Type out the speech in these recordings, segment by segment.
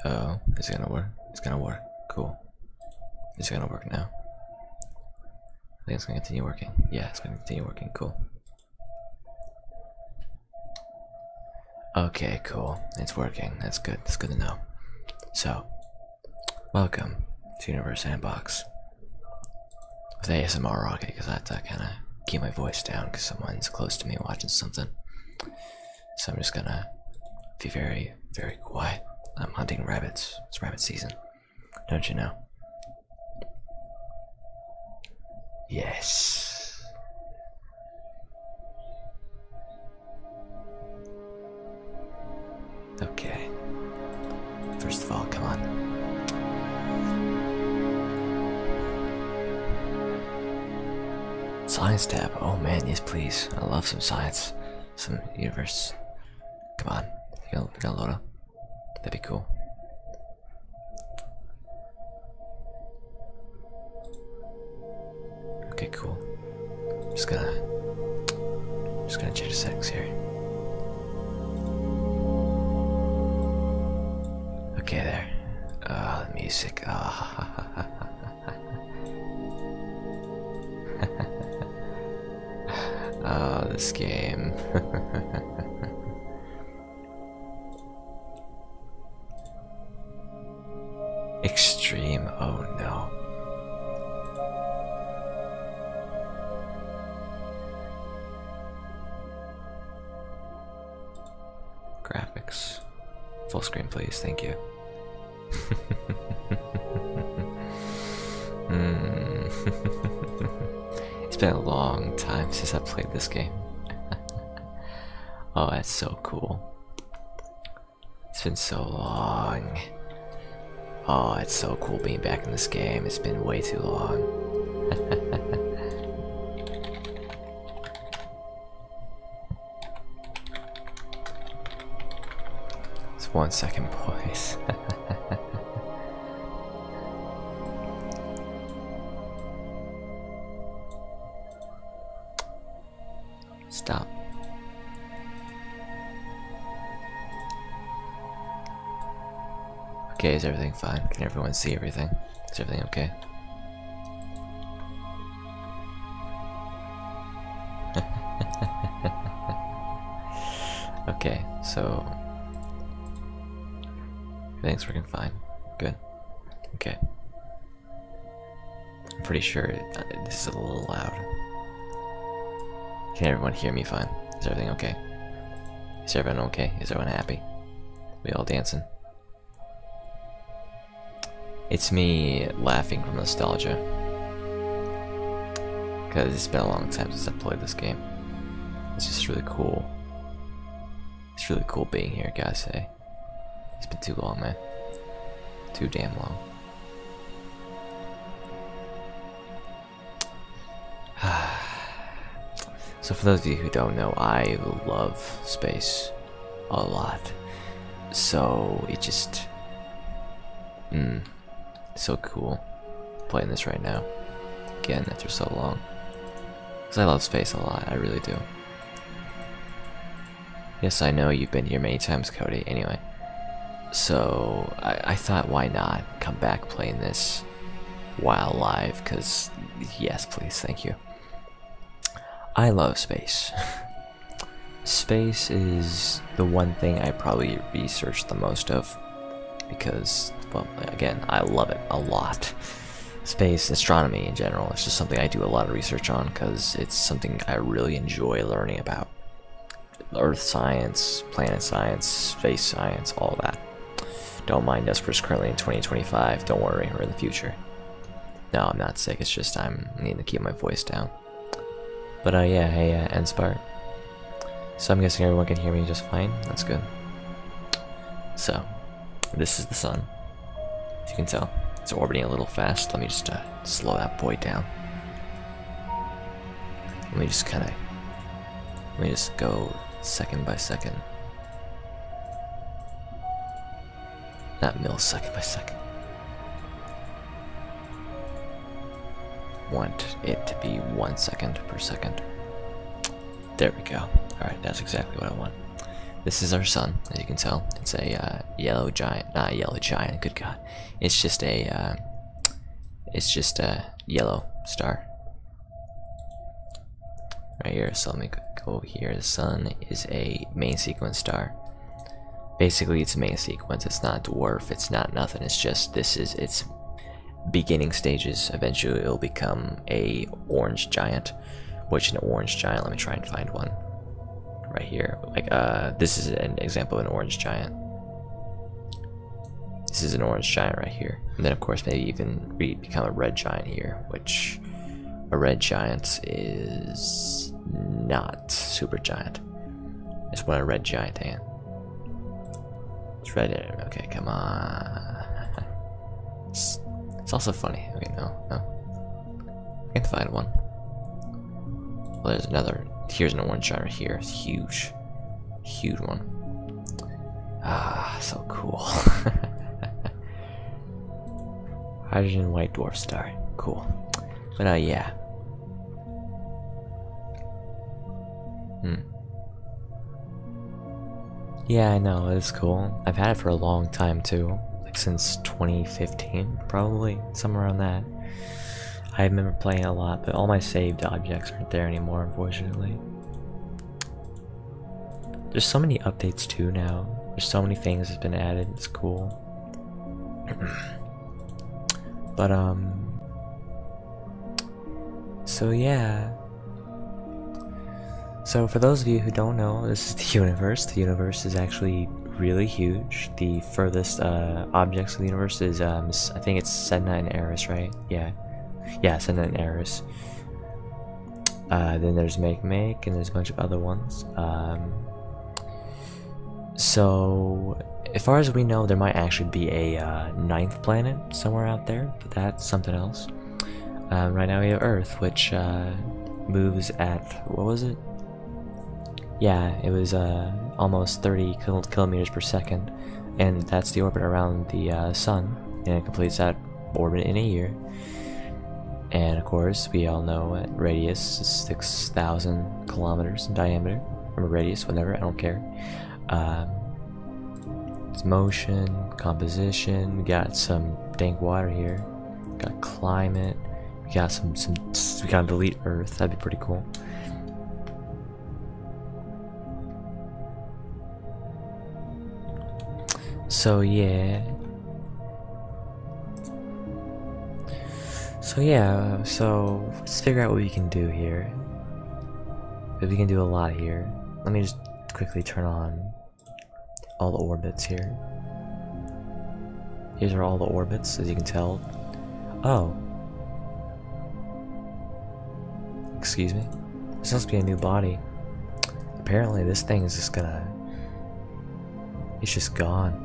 Oh, is it gonna work? It's gonna work. Cool. It's gonna work now. I think it's gonna continue working. Yeah, it's gonna continue working. Cool. Okay, cool. It's working. That's good. That's good to know. So, welcome to Universe Sandbox with ASMR Rocket, because I have to kind of keep my voice down because someone's close to me watching something. So I'm just gonna be very, very quiet. I'm hunting rabbits. It's rabbit season, don't you know? Yes. Okay. First of all, come on. Science tab. Oh man, yes please. I love some science. Some universe. Come on. You gotta load up. That'd be cool. Okay, cool. Just gonna change the settings here. Okay, there. The music. Oh, this game. Extreme. Oh no. Graphics. Full screen, please. Thank you. It's been a long time since I played this game. Oh, that's so cool. It's been so long. Oh, it's so cool being back in this game. It's been way too long. It's 1 second, boys. Stop. Okay, is everything fine? Can everyone see everything? Is everything okay? Okay, so everything's working fine. Good. Okay. I'm pretty sure this is a little loud. Can everyone hear me fine? Is everything okay? Is everyone okay? Is everyone happy? We all dancing? It's me laughing from nostalgia. Because it's been a long time since I played this game. It's just really cool. It's really cool being here, gotta say. It's been too long, man. Too damn long. So for those of you who don't know, I love space a lot. So it just so cool playing this right now again after so long, because I love space a lot. I really do. Yes, I know you've been here many times, Cody. Anyway, so I thought, why not come back playing this while live? Because yes, please, thank you. I love space. Space is the one thing I probably research the most of, because, well, again, I love it a lot. Space, astronomy in general, it's just something I do a lot of research on, because it's something I really enjoy learning about. Earth science, planet science, space science, all that. Don't mind us, we're currently in 2025, don't worry, we're in the future. No, I'm not sick, it's just I need to keep my voice down. But yeah, hey, Enspire. So I'm guessing everyone can hear me just fine. That's good. So, this is the sun. As you can tell, it's orbiting a little fast. Let me just slow that boy down. Let me just go second by second. Not millisecond by second. Want it to be 1 second per second. There we go. Alright, that's exactly what I want. This is our sun, as you can tell. It's a yellow giant, not a yellow giant. Good God, it's just a yellow star right here. So let me go here. The sun is a main sequence star. Basically, it's a main sequence. It's not a dwarf. It's not nothing. It's just this is its beginning stages. Eventually, it'll become a orange giant. Which an orange giant? Let me try and find one. Right here, like this is an example of an orange giant. This is an orange giant right here, and then of course maybe even become a red giant here, which a red giant is not super giant. It's one a red giant, Dan. It's red. Okay, come on. It's also funny. Okay, no. I can find one. Well, there's another. Here's an orange giant right here. It's huge. Huge one. Ah, so cool. Hydrogen white dwarf star. Cool. But yeah. Yeah, I know, it's cool. I've had it for a long time too. Like since 2015, probably. Somewhere around that. I remember playing a lot, but all my saved objects aren't there anymore, unfortunately. There's so many updates too now. There's so many things that's been added. It's cool. But so yeah. So for those of you who don't know, this is the universe. The universe is actually really huge. The furthest objects of the universe is I think it's Sedna and Eris, right? Yeah. Yeah, Sedna and Eris. Then there's Make, and there's a bunch of other ones. So, as far as we know, there might actually be a ninth planet somewhere out there, but that's something else. Right now we have Earth, which moves at, what was it? Yeah, it was almost 30 kilometers per second, and that's the orbit around the Sun, and it completes that orbit in a year. And of course, we all know that radius is 6,000 kilometers in diameter, or radius, whatever, I don't care. It's motion, composition, we got some dank water here, got climate, we got we gotta delete Earth, that'd be pretty cool. So yeah. So let's figure out what we can do here. Because we can do a lot here. Let me just quickly turn on all the orbits here. These are all the orbits, as you can tell. Oh. Excuse me. This must be a new body. Apparently this thing is just gonna... It's just gone.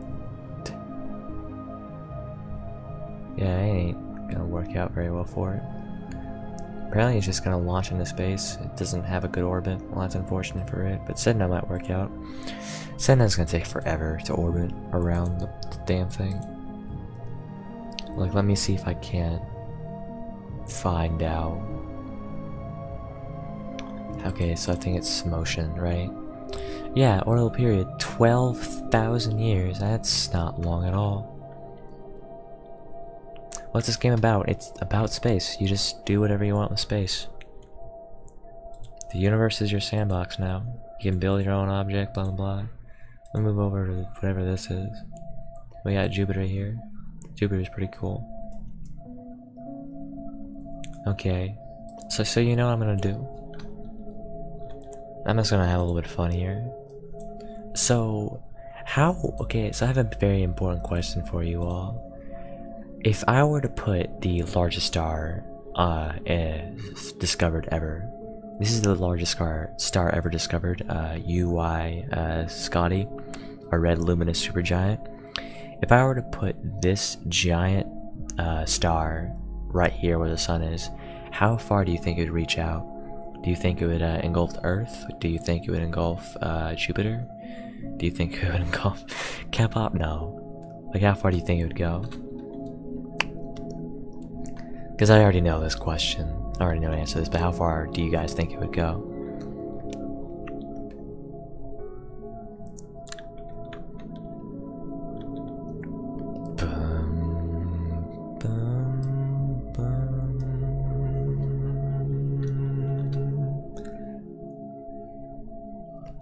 Yeah, it ain't gonna work out very well for it. Apparently it's just gonna launch into space. It doesn't have a good orbit. Well, that's unfortunate for it, but Sedna might work out. Sedna's gonna take forever to orbit around the damn thing. Like, let me see if I can't find out. Okay, so I think it's motion, right? Yeah, orbital period, 12,000 years. That's not long at all. What's this game about? It's about space. You just do whatever you want with space. The universe is your sandbox now. You can build your own object, blah blah blah. Let me move over to whatever this is. We got Jupiter here. Jupiter's pretty cool. Okay. So you know what I'm gonna do? I'm just gonna have a little bit of fun here. So, okay, so I have a very important question for you all. If I were to put the largest star discovered ever, this is the largest star ever discovered, UY Scotty, a red luminous supergiant. If I were to put this giant star right here where the sun is, how far do you think it would reach out? Do you think it would engulf Earth? Do you think it would engulf Jupiter? Do you think it would engulf K-pop? No. Like, how far do you think it would go? Because I already know this question. I already know the answer to this, but how far do you guys think it would go?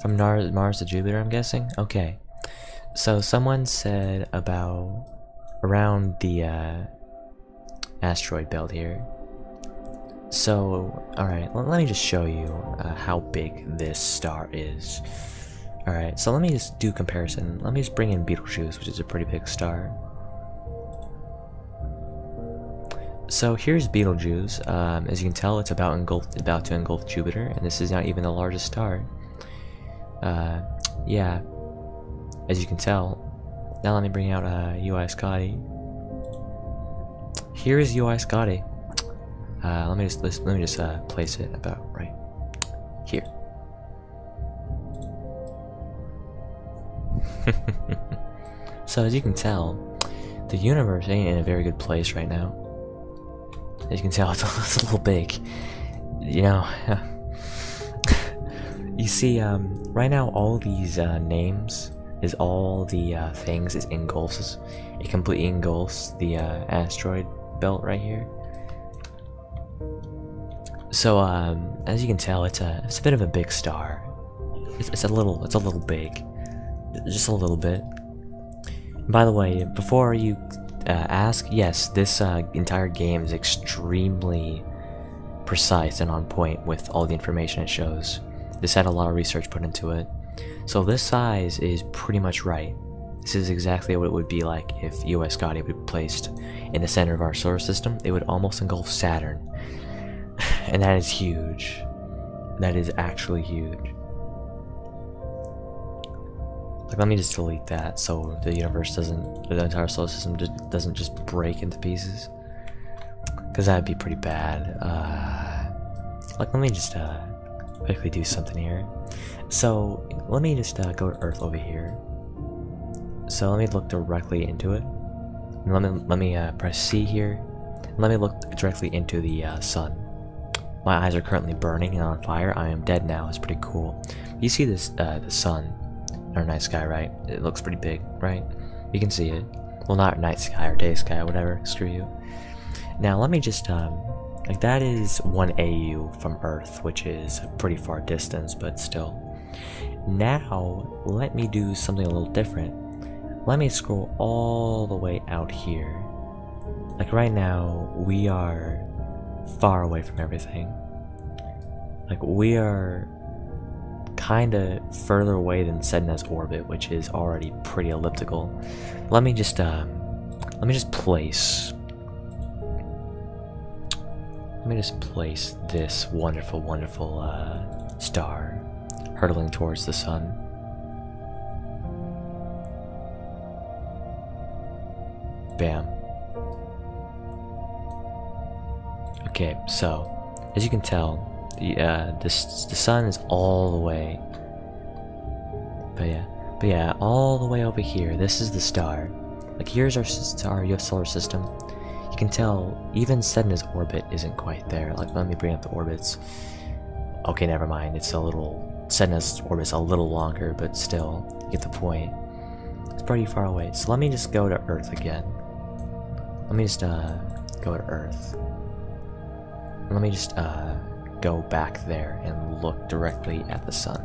From Mars to Jupiter, I'm guessing? Okay. So someone said about around the asteroid belt here. So, alright, let me just show you how big this star is. Alright, so let me just do comparison. Let me just bring in Betelgeuse, which is a pretty big star. So here's Betelgeuse. As you can tell, it's about to engulf Jupiter, and this is not even the largest star. Yeah, as you can tell. Now let me bring out UI Scotty. Here's UI Scotty. Let me just place it about right here. So as you can tell, the universe ain't in a very good place right now. As you can tell, it's a little big. You know, you see, right now all these names is all the things it engulfs. It completely engulfs the asteroid belt right here. So as you can tell, it's a bit of a big star. It's a little big, just a little bit. By the way, before you ask, yes, this entire game is extremely precise and on point with all the information it shows. This had a lot of research put into it. So this size is pretty much right. This is exactly what it would be like if US Scotty would be placed in the center of our solar system. It would almost engulf Saturn. And that is huge. That is actually huge. Like, let me just delete that so the entire solar system doesn't just break into pieces. Because that would be pretty bad. Like, let me just quickly do something here. So, let me just go to Earth over here. So, let me look directly into it. And let me press C here. And let me look directly into the sun. My eyes are currently burning and on fire. I am dead now. It's pretty cool. You see this, the sun in our night sky, right? It looks pretty big, right? You can see it. Well, not night sky or day sky, whatever. Screw you. Now, let me just, like, that is 1 AU from Earth, which is a pretty far distance, but still. Now, let me do something a little different. Let me scroll all the way out here. Like, right now, we are far away from everything. Like, we are kinda further away than Sedna's orbit, which is already pretty elliptical. Let me just place this wonderful star hurtling towards the sun. Bam. Okay, so as you can tell, the sun is all the way. But yeah, all the way over here. This is the star. Like, here's our solar system. You can tell even Sedna's orbit isn't quite there. Like, let me bring up the orbits. Okay, never mind. It's a little. Sedna's orbit's a little longer, but still, you get the point. It's pretty far away. So let me just go to Earth again. Let me just go to Earth. Let me just go back there and look directly at the sun.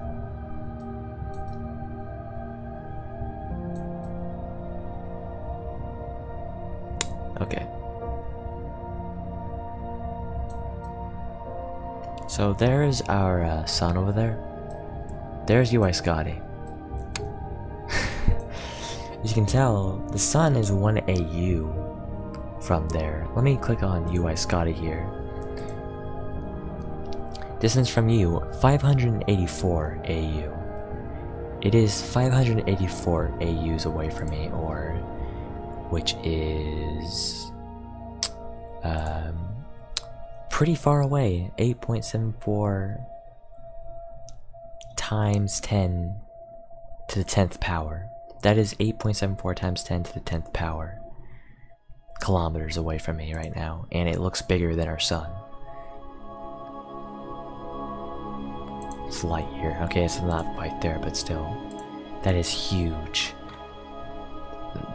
Okay. So there's our sun over there. There's UI Scotty. As you can tell, the sun is 1 AU from there. Let me click on UI Scotty here. Distance from you, 584 AU. It is 584 AUs away from me, or which is pretty far away. 8.74 times 10 to the 10th power. That is 8.74 times 10 to the 10th power kilometers away from me right now, and it looks bigger than our sun. It's light year. Okay, it's not quite there, but still. That is huge.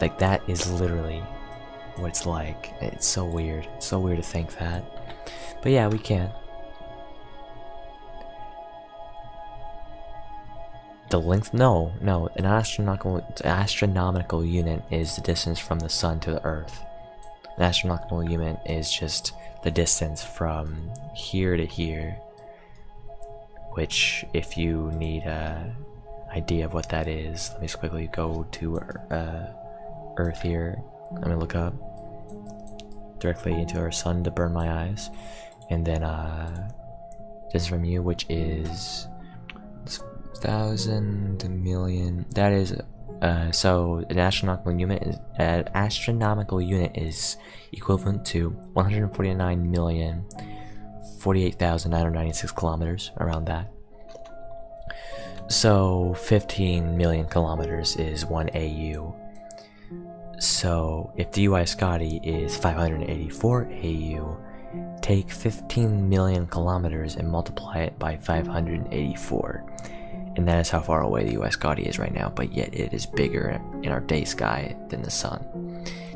Like, that is literally what it's like. It's so weird. It's so weird to think that. But yeah, we can. The length? No. An astronomical unit is the distance from the sun to the Earth. An astronomical unit is just the distance from here to here. Which, if you need an idea of what that is, let me just quickly go to Earth here. Let me look up directly into our sun to burn my eyes, and then this is from you, which is 1,000 million. That is so an astronomical unit is equivalent to 149,048,996 kilometers, around that. So 15 million kilometers is 1 AU. So if the UI Scotty is 584 AU, take 15 million kilometers and multiply it by 584. And that is how far away the UI Scotty is right now, but yet it is bigger in our day sky than the sun.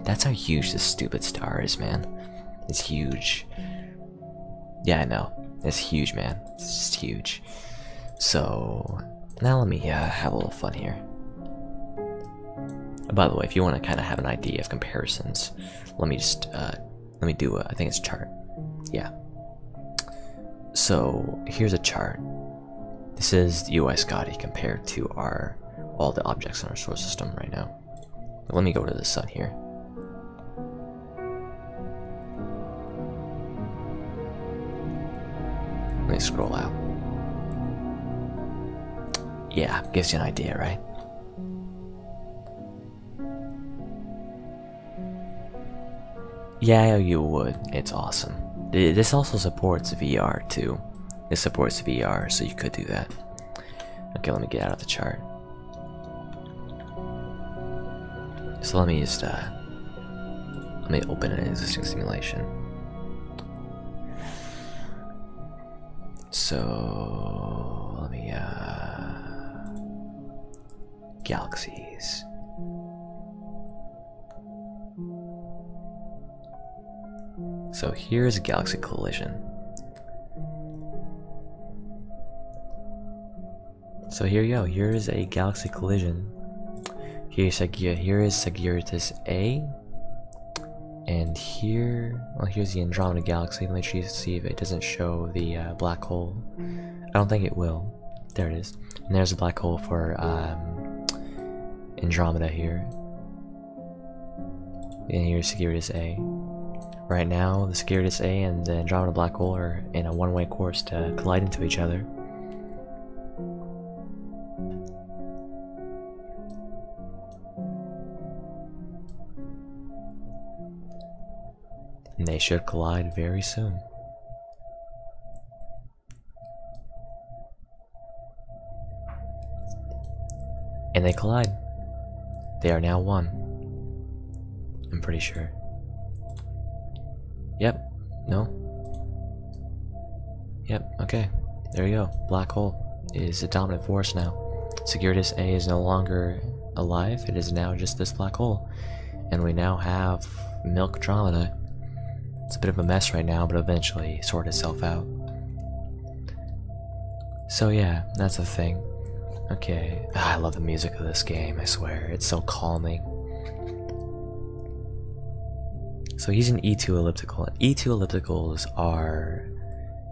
That's how huge this stupid star is, man. It's huge. Yeah, I know. It's huge, man. It's just huge. So now let me have a little fun here. By the way, if you want to kind of have an idea of comparisons, let me just let me do I think it's a chart. Yeah. So here's a chart. This is the UI Scotty compared to all the objects in our solar system right now. Let me go to the sun here. Let me scroll out. Yeah, gives you an idea, right? Yeah, you would. It's awesome. This also supports VR too. This supports VR, so you could do that. Okay, let me get out of the chart. So let me just let me open an existing simulation. So let me galaxies. So here's a galaxy collision. So here you go. Here is a galaxy collision. Here is Sagittarius A, and here, well, here's the Andromeda galaxy. Let me see if it doesn't show the black hole. I don't think it will. There it is. And there's a black hole for Andromeda here. And here's Sagittarius A. Right now, the Sagittarius A and the Andromeda black hole are in a one-way course to collide into each other. And they should collide very soon. And they collide. They are now one. I'm pretty sure. Yep. No. Yep. Okay. There you go. Black hole is a dominant force now. Sagittarius A is no longer alive. It is now just this black hole. And we now have Milk Andromeda. It's a bit of a mess right now, but eventually sort itself out. So yeah, that's the thing. Okay. I love the music of this game, I swear. It's so calming. So he's an E2 elliptical. E2 ellipticals are...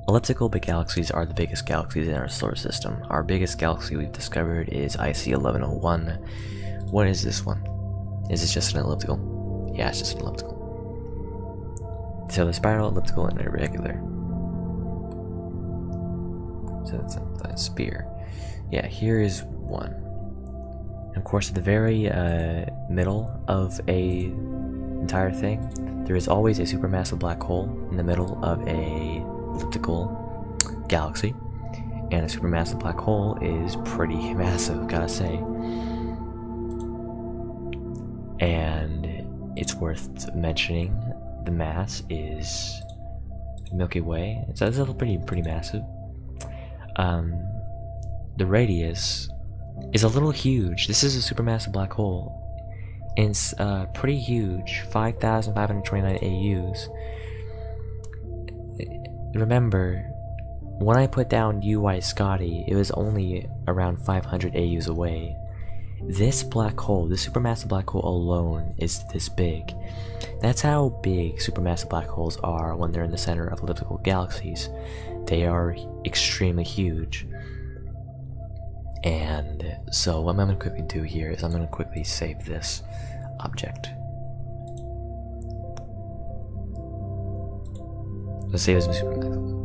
Elliptical big galaxies are the biggest galaxies in our solar system. Our biggest galaxy we've discovered is IC 1101. What is this one? Is this just an elliptical? Yeah, it's just an elliptical. So the spiral, elliptical, and irregular. So that's a sphere. Yeah, here is one. And of course, at the very middle of a entire thing, there is always a supermassive black hole in the middle of a elliptical galaxy. And a supermassive black hole is pretty massive, gotta say. And it's worth mentioning, the mass is Milky Way. It's a pretty massive. The radius is a little huge. This is a supermassive black hole. And it's pretty huge, 5,529 AUs. Remember, when I put down UY Scotty, it was only around 500 AUs away. This black hole, this supermassive black hole alone is this big. That's how big supermassive black holes are when they're in the center of elliptical galaxies. They are extremely huge. And so what I'm going to quickly do here is I'm going to quickly save this object. Let's save this supermassive.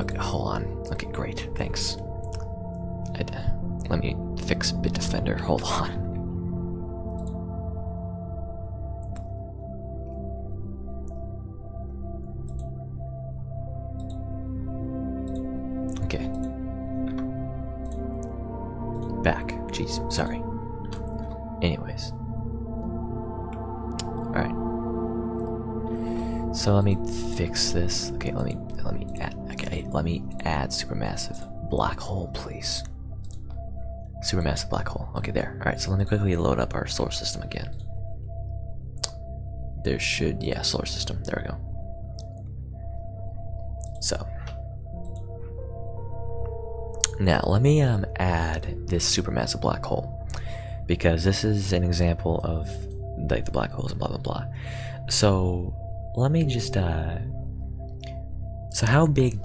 Okay, hold on. Okay, great, thanks. Let me fix Bitdefender, hold on. Okay. Back, jeez, sorry. Anyways. Alright. So let me fix this. Okay, let me add supermassive black hole, please. Supermassive black hole. Okay, there. Alright, so let me quickly load up our solar system again. There should, yeah, solar system. There we go. So now let me add this supermassive black hole, because this is an example of like the black holes and blah blah blah. So let me just so how big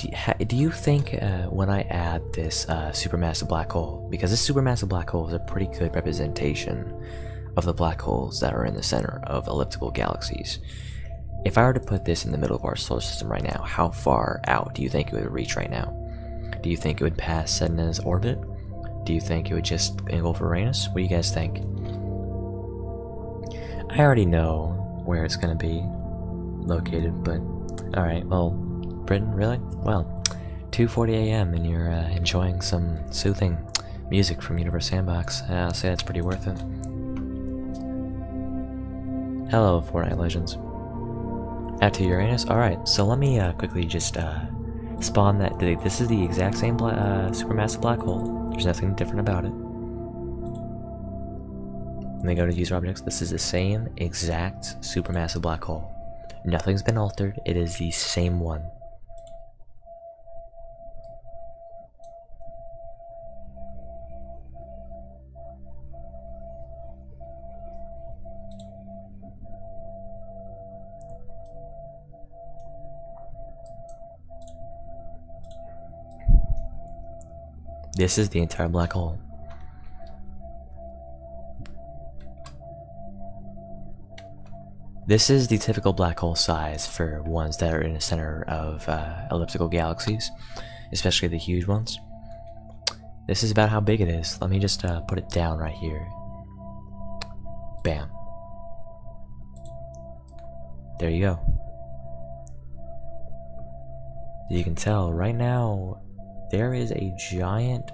do you think when I add this supermassive black hole, because this supermassive black hole is a pretty good representation of the black holes that are in the center of elliptical galaxies. If I were to put this in the middle of our solar system right now, how far out do you think it would reach right now? Do you think it would pass Sedna's orbit? Do you think it would just engulf Uranus? What do you guys think? I already know where it's gonna be located, but alright, well, Britain, really? Well, 2:40 AM and you're enjoying some soothing music from Universe Sandbox. I'll say that's pretty worth it. Hello, Fortnite Legends. Out to Uranus? Alright, so let me quickly just spawn that. This is the exact same supermassive black hole. There's nothing different about it. Let me go to user objects. This is the same exact supermassive black hole. Nothing's been altered. It is the same one. This is the entire black hole. This is the typical black hole size for ones that are in the center of elliptical galaxies, especially the huge ones. This is about how big it is. Let me just put it down right here. Bam. There you go. You can tell right now there is a giant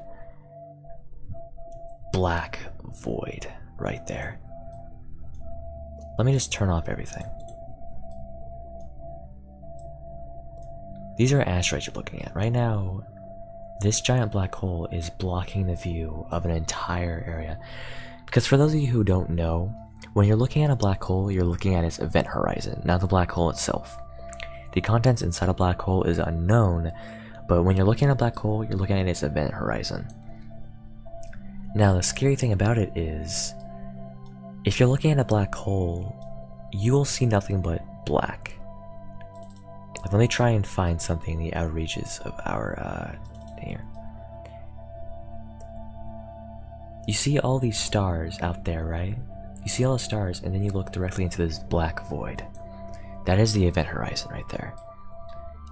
black void right there. Let me just turn off everything. These are asteroids you're looking at. Right now, this giant black hole is blocking the view of an entire area. Because for those of you who don't know, when you're looking at a black hole, you're looking at its event horizon, not the black hole itself. The contents inside a black hole is unknown, but when you're looking at a black hole, you're looking at its event horizon. Now, the scary thing about it is, if you're looking at a black hole, you will see nothing but black. Like, let me try and find something in the outer reaches of our, here. You see all these stars out there, right? You see all the stars, and then you look directly into this black void. That is the event horizon right there.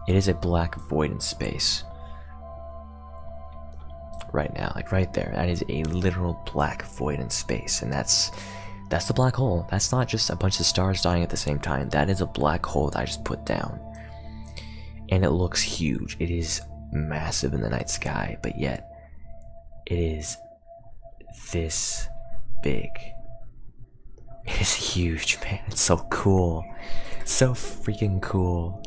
It is a black void in space. Right now, like right there. That is a literal black void in space, and that's the black hole. That's not just a bunch of stars dying at the same time. That is a black hole that I just put down. And it looks huge. It is massive in the night sky, but yet it is this big. It is huge, man. It's so cool. It's so freaking cool.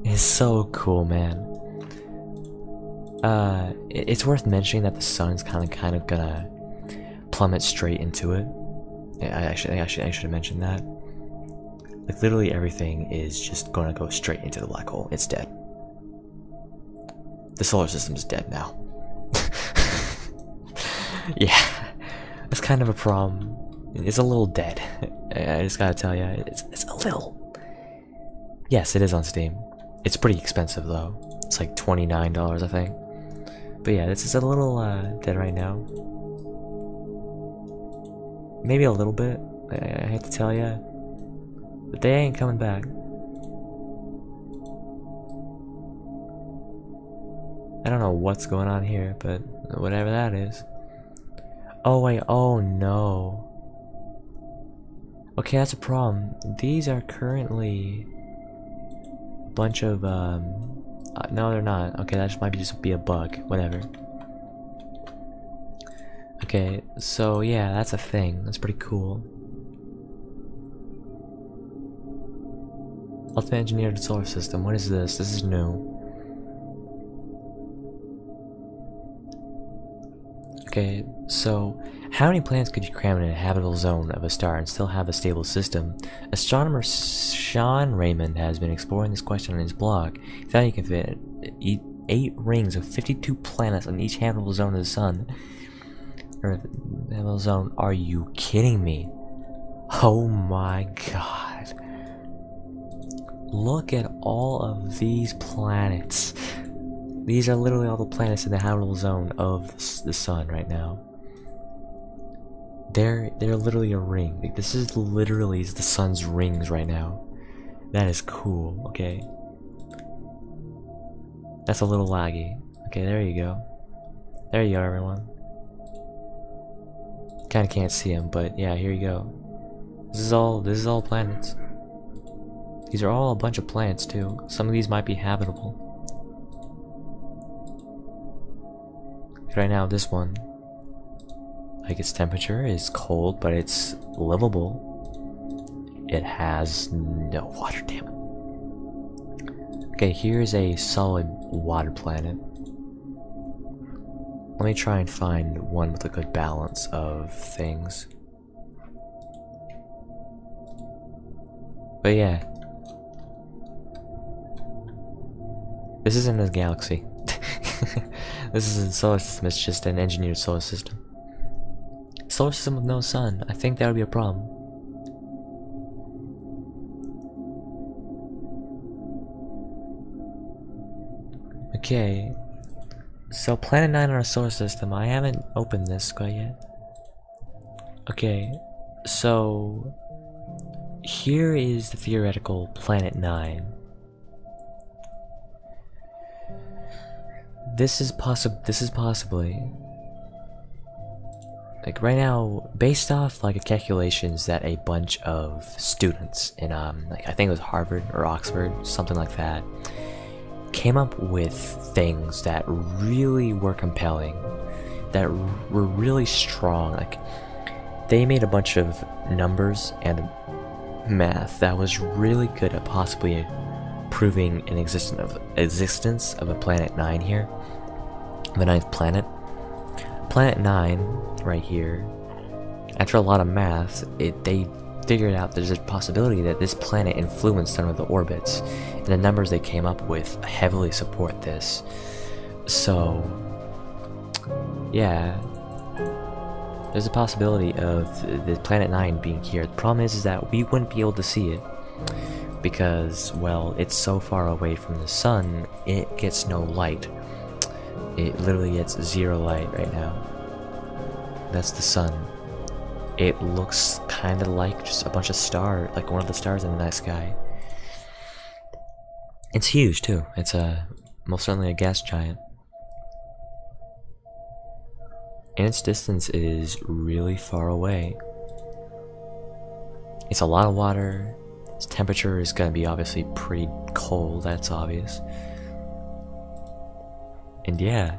It's so cool, man. It's worth mentioning that the sun's kind of gonna plummet straight into it. I should have mentioned that. Like literally everything is just gonna go straight into the black hole. It's dead. The solar system is dead now. Yeah, that's kind of a problem. It's a little dead. I just gotta tell you, it's a little. Yes, it is on Steam. It's pretty expensive though. It's like $29, I think. But yeah, this is a little dead right now. Maybe a little bit. I hate to tell you, but they ain't coming back. I don't know what's going on here, but whatever that is. Oh wait, oh no. Okay, that's a problem. These are currently a bunch of no, they're not. Okay, that just might just be a bug. Whatever. Okay, so yeah, that's a thing. That's pretty cool. Ultimate Engineered Solar System. What is this? This is new. Okay, so how many planets could you cram in a habitable zone of a star and still have a stable system? Astronomer Sean Raymond has been exploring this question on his blog. He thought he could fit 8 rings of 52 planets on each habitable zone of the sun. Or habitable zone. Are you kidding me? Oh my god. Look at all of these planets. These are literally all the planets in the habitable zone of the sun right now. They're literally a ring. Like, this is literally the sun's rings right now. That is cool. Okay, that's a little laggy. Okay, there you go. There you go, everyone. Kind of can't see them, but yeah, here you go. This is all planets. These are all a bunch of planets too. Some of these might be habitable. Right now, this one, like, its temperature is cold, but it's livable. It has no water, damn it. Okay, here's a solid water planet. Let me try and find one with a good balance of things. But yeah, this isn't a galaxy. This isn't a solar system, it's just an engineered solar system. Solar system with no sun. I think that would be a problem. Okay. So planet 9 on our solar system. I haven't opened this quite yet. Okay. So here is the theoretical planet 9. This is possibly, like, right now, based off like calculations that a bunch of students in like, I think it was Harvard or Oxford, something like that, came up with things that really were compelling, that were really strong. Like, they made a bunch of numbers and math that was really good at possibly proving an existence of a planet 9 here, the 9th planet. Planet 9 right here, after a lot of math, they figured out there's a possibility that this planet influenced some of the orbits, and the numbers they came up with heavily support this. So yeah, there's a possibility of the planet 9 being here. The problem is that we wouldn't be able to see it because, well, it's so far away from the sun, it gets no light. It literally gets 0 light right now. That's the sun. It looks kind of like just a bunch of stars, like one of the stars in the night sky. It's huge too. It's most certainly a gas giant. And its distance is really far away. It's a lot of water. Its temperature is going to be obviously pretty cold, that's obvious. And yeah,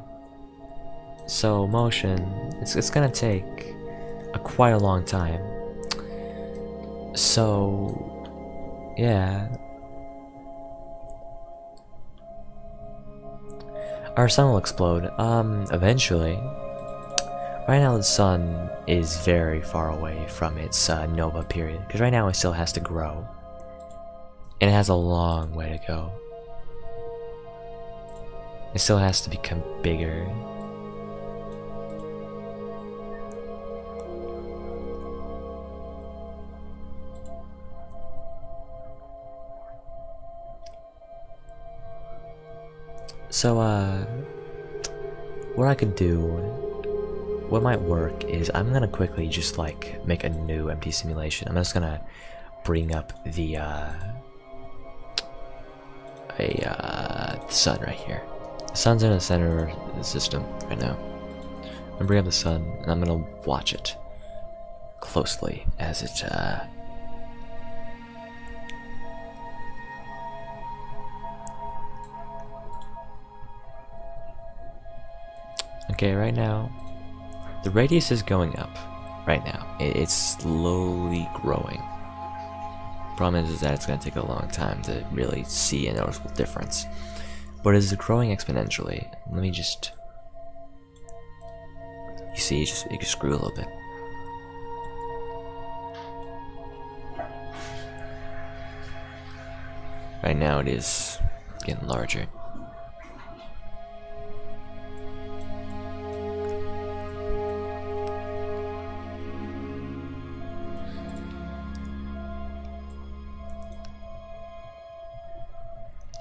so motion, it's going to take quite a long time. So yeah, our sun will explode eventually. Right now the sun is very far away from its nova period, because right now it still has to grow. And it has a long way to go. It still has to become bigger. So, what I could do, what might work is I'm gonna quickly just like make a new empty simulation. I'm just gonna bring up the sun right here. The sun's in the center of the system right now. I'm gonna bring up the sun and I'm gonna watch it closely as it okay, right now the radius is going up. Right now it's slowly growing. Problem is that it's going to take a long time to really see a noticeable difference, but it's growing exponentially. Let me just, you see, you just screw a little bit. Right now it is getting larger.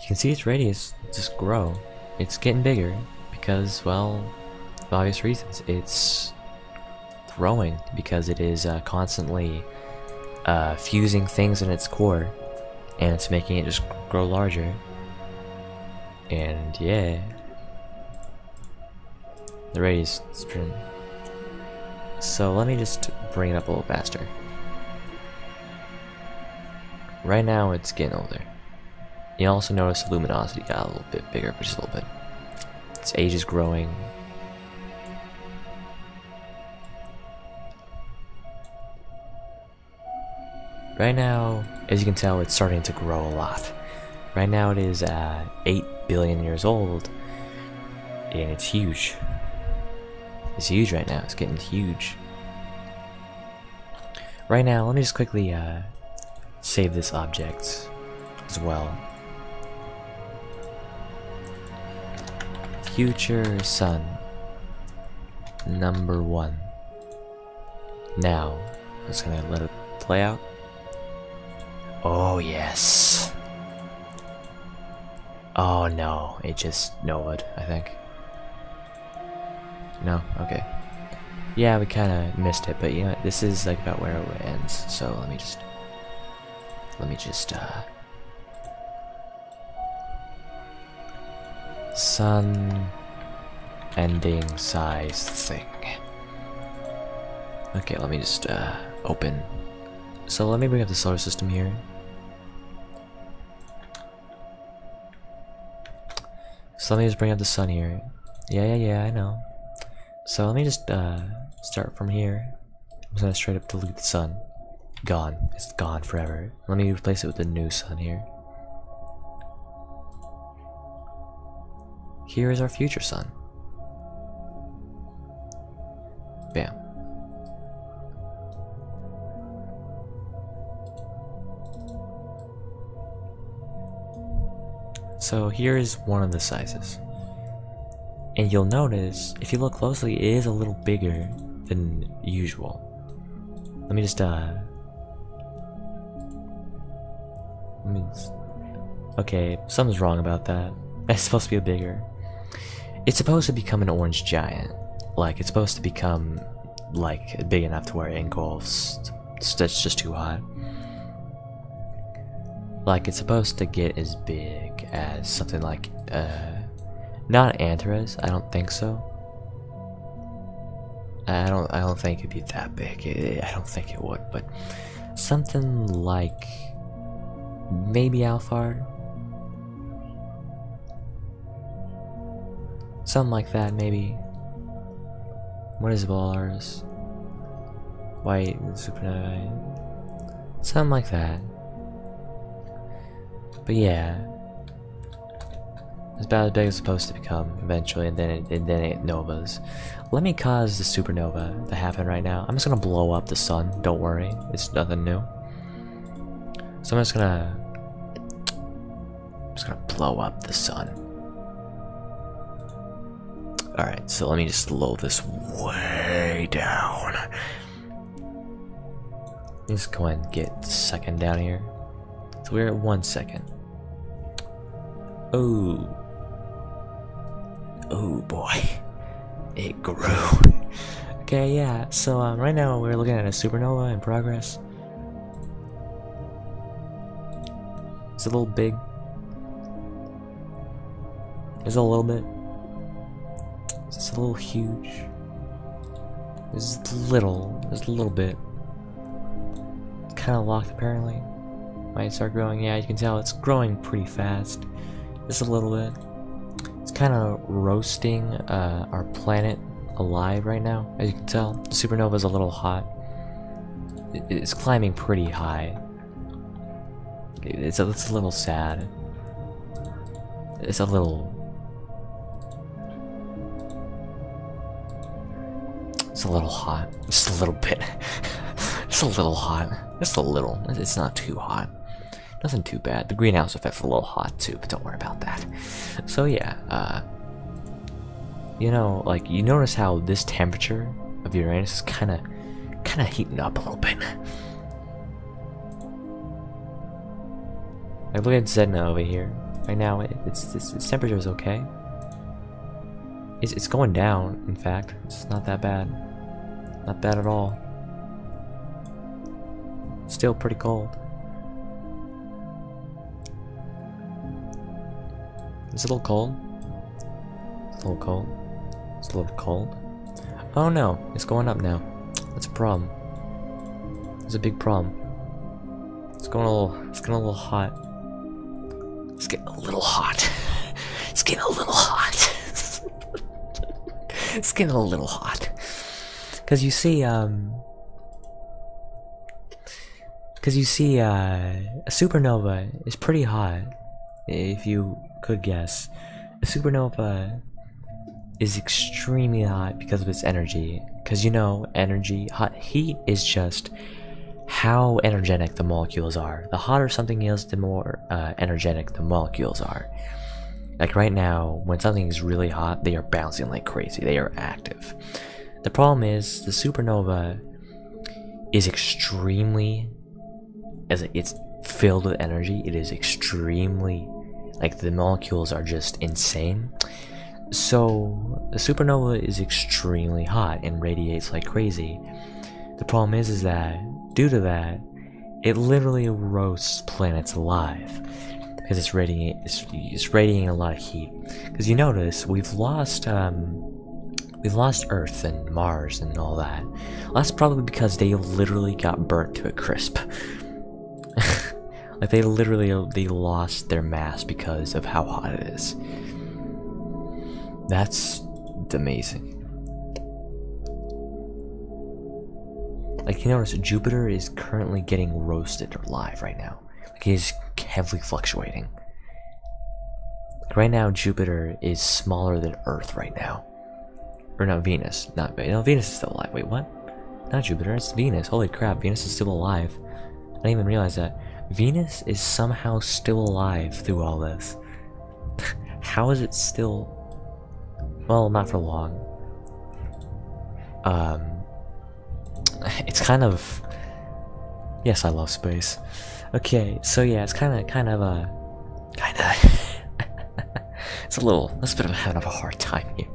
You can see its radius just grow. It's getting bigger because, well, for obvious reasons. It's growing because it is constantly fusing things in its core, and it's making it just grow larger. And yeah, the radius is pretty. So let me just bring it up a little faster. Right now it's getting older. You also notice the luminosity got a little bit bigger, but just a little bit. Its age is growing. Right now, as you can tell, it's starting to grow a lot. Right now it is 8 billion years old, and it's huge. It's huge right now, it's getting huge. Right now, let me just quickly save this object as well. Future sun number 1. Now, I'm just gonna let it play out. Oh yes. Oh no, it just novaed, I think. No? Okay. Yeah, we kinda missed it, but you know, this is like about where it ends, so let me just sun ending size thing. Okay, let me just open. So let me bring up the solar system here. So let me just bring up the sun here. Yeah, I know. So let me just start from here. I'm just gonna straight up delete the sun. Gone. It's gone forever. Let me replace it with the new sun here. Here is our future sun. Bam. So here is one of the sizes. And you'll notice, if you look closely, it is a little bigger than usual. Let me just, okay, something's wrong about that. It's supposed to be bigger. It's supposed to become an orange giant. Like, it's supposed to become, like, big enough to where it engulfs. That's just too hot. Like, it's supposed to get as big as something like, not Antares, I don't think so. I don't think it'd be that big. I don't think it would, but something like maybe Alphard. Something like that, maybe. What is Ballers? White supernova. Something like that. But yeah, it's about as big as it's supposed to become eventually, and then it novas. Let me cause the supernova to happen right now. I'm just gonna blow up the sun. Don't worry, it's nothing new. So I'm just gonna I'm just gonna blow up the sun. Alright, so let me just slow this way down. Just go ahead and get the second down here. So we're at 1 second. Oh. Oh boy. It grew. Okay, yeah, so right now we're looking at a supernova in progress. It's a little big. It's a little bit. It's a little huge. It's little. It's a little bit. It's kind of locked apparently. Might start growing. Yeah, you can tell it's growing pretty fast. Just a little bit. It's kind of roasting our planet alive right now. As you can tell, the supernova is a little hot. It's climbing pretty high. It's a little sad. It's a little hot. Just a little bit. Just a little hot. Just a little. It's not too hot. Nothing too bad. The greenhouse effect's a little hot too, but don't worry about that. So yeah, you know, like you notice how this temperature of Uranus is kind of heating up a little bit. Like look at Sedna over here. Right now, its temperature is okay. It's going down. In fact, it's not that bad. Not bad at all. Still pretty cold. It's a little cold. It's a little cold. It's a little cold. Oh no, it's going up now. That's a problem. It's a big problem. It's getting a little hot. It's getting a little hot. It's getting a little hot. It's getting a little hot. Cause you see, a supernova is pretty hot. If you could guess, a supernova is extremely hot because of its energy. Cause you know, hot heat is just how energetic the molecules are. The hotter something is, the more energetic the molecules are. Like right now, when something is really hot, they are bouncing like crazy. They are active. The problem is, the supernova is extremely, as it's filled with energy, it is extremely, like the molecules are just insane. So, the supernova is extremely hot and radiates like crazy. The problem is that, due to that, it literally roasts planets alive. Because it's radiating a lot of heat. Because you notice, we've lost Earth and Mars and all that. Well, that's probably because they literally got burnt to a crisp. Like they lost their mass because of how hot it is. That's amazing. Like you notice, Jupiter is currently getting roasted alive right now. Like it is heavily fluctuating. Like right now, Jupiter is smaller than Earth right now. Or not Venus. No, Venus is still alive. Wait, what? Not Jupiter, it's Venus. Holy crap, Venus is still alive. I didn't even realize that. Venus is somehow still alive through all this. How is it still... Well, not for long. It's kind of... Yes, I love space. Okay, so yeah, it's kind of it's a bit of having a hard time here.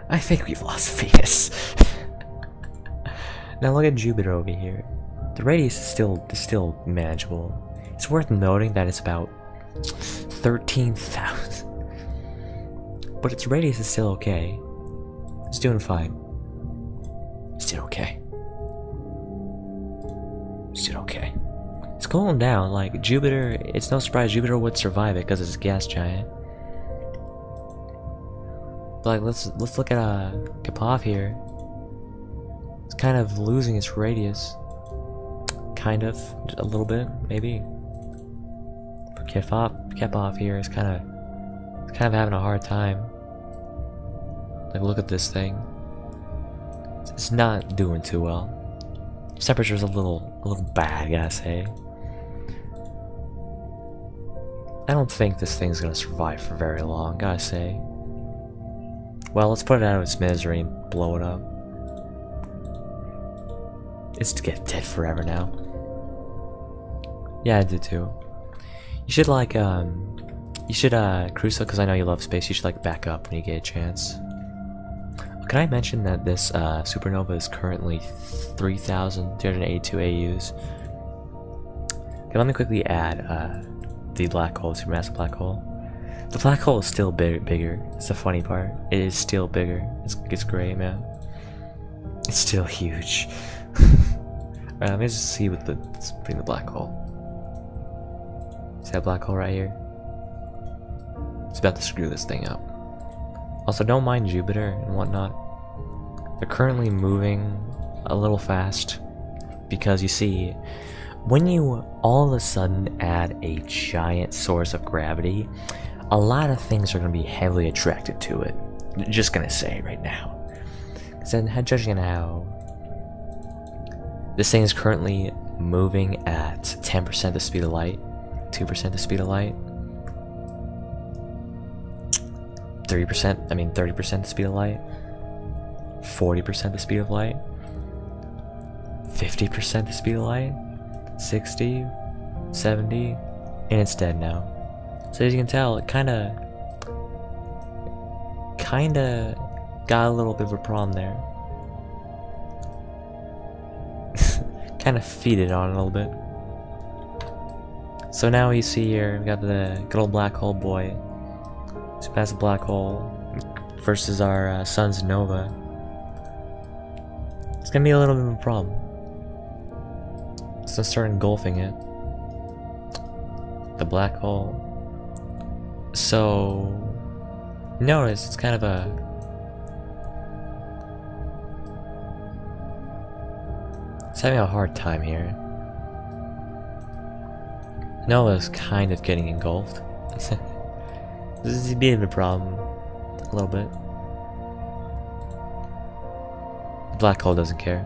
I think we've lost Venus. Now look at Jupiter over here. The radius is still manageable. It's worth noting that it's about 13,000. But its radius is still okay. It's doing fine. It's doing okay. It's doing okay. It's cooling down. Like Jupiter, it's no surprise Jupiter would survive it because it's a gas giant. But like, let's look at Kapov here. It's kind of losing its radius. Kind of, a little bit, maybe. But Kapov here is kind of having a hard time. Like, look at this thing. It's not doing too well. Temperature's a little bad, I gotta say. I don't think this thing's gonna survive for very long, gotta say. Well, let's put it out of its misery and blow it up. It's to get dead forever now. Yeah, I do too. You should like, Crusoe, because I know you love space, you should like back up when you get a chance. Can I mention that this supernova is currently 3,282 AUs? Okay, let me quickly add the black hole, supermassive black hole. The black hole is still bigger. It's the funny part. It is still bigger. It's great, man. It's still huge. Alright, let me just see what let's bring the black hole. See that black hole right here? It's about to screw this thing up. Also, don't mind Jupiter and whatnot. They're currently moving a little fast because you see, when you all of a sudden add a giant source of gravity, a lot of things are going to be heavily attracted to it. Just gonna say right now. Because then, judging on how this thing is currently moving at 10% the speed of light, 2% the speed of light, 30% the speed of light, 40% the speed of light, 50% the speed of light, 60, 70, and it's dead now. So as you can tell, it kinda got a little bit of a problem there. Kinda feeded on it a little bit. So now you see here, we got the good old black hole boy. So past the black hole versus our sun's nova. It's gonna be a little bit of a problem. So start engulfing it. The black hole. So notice it's kind of it's having a hard time here. Nova's kind of getting engulfed. This is a bit of a problem. A little bit. The black hole doesn't care.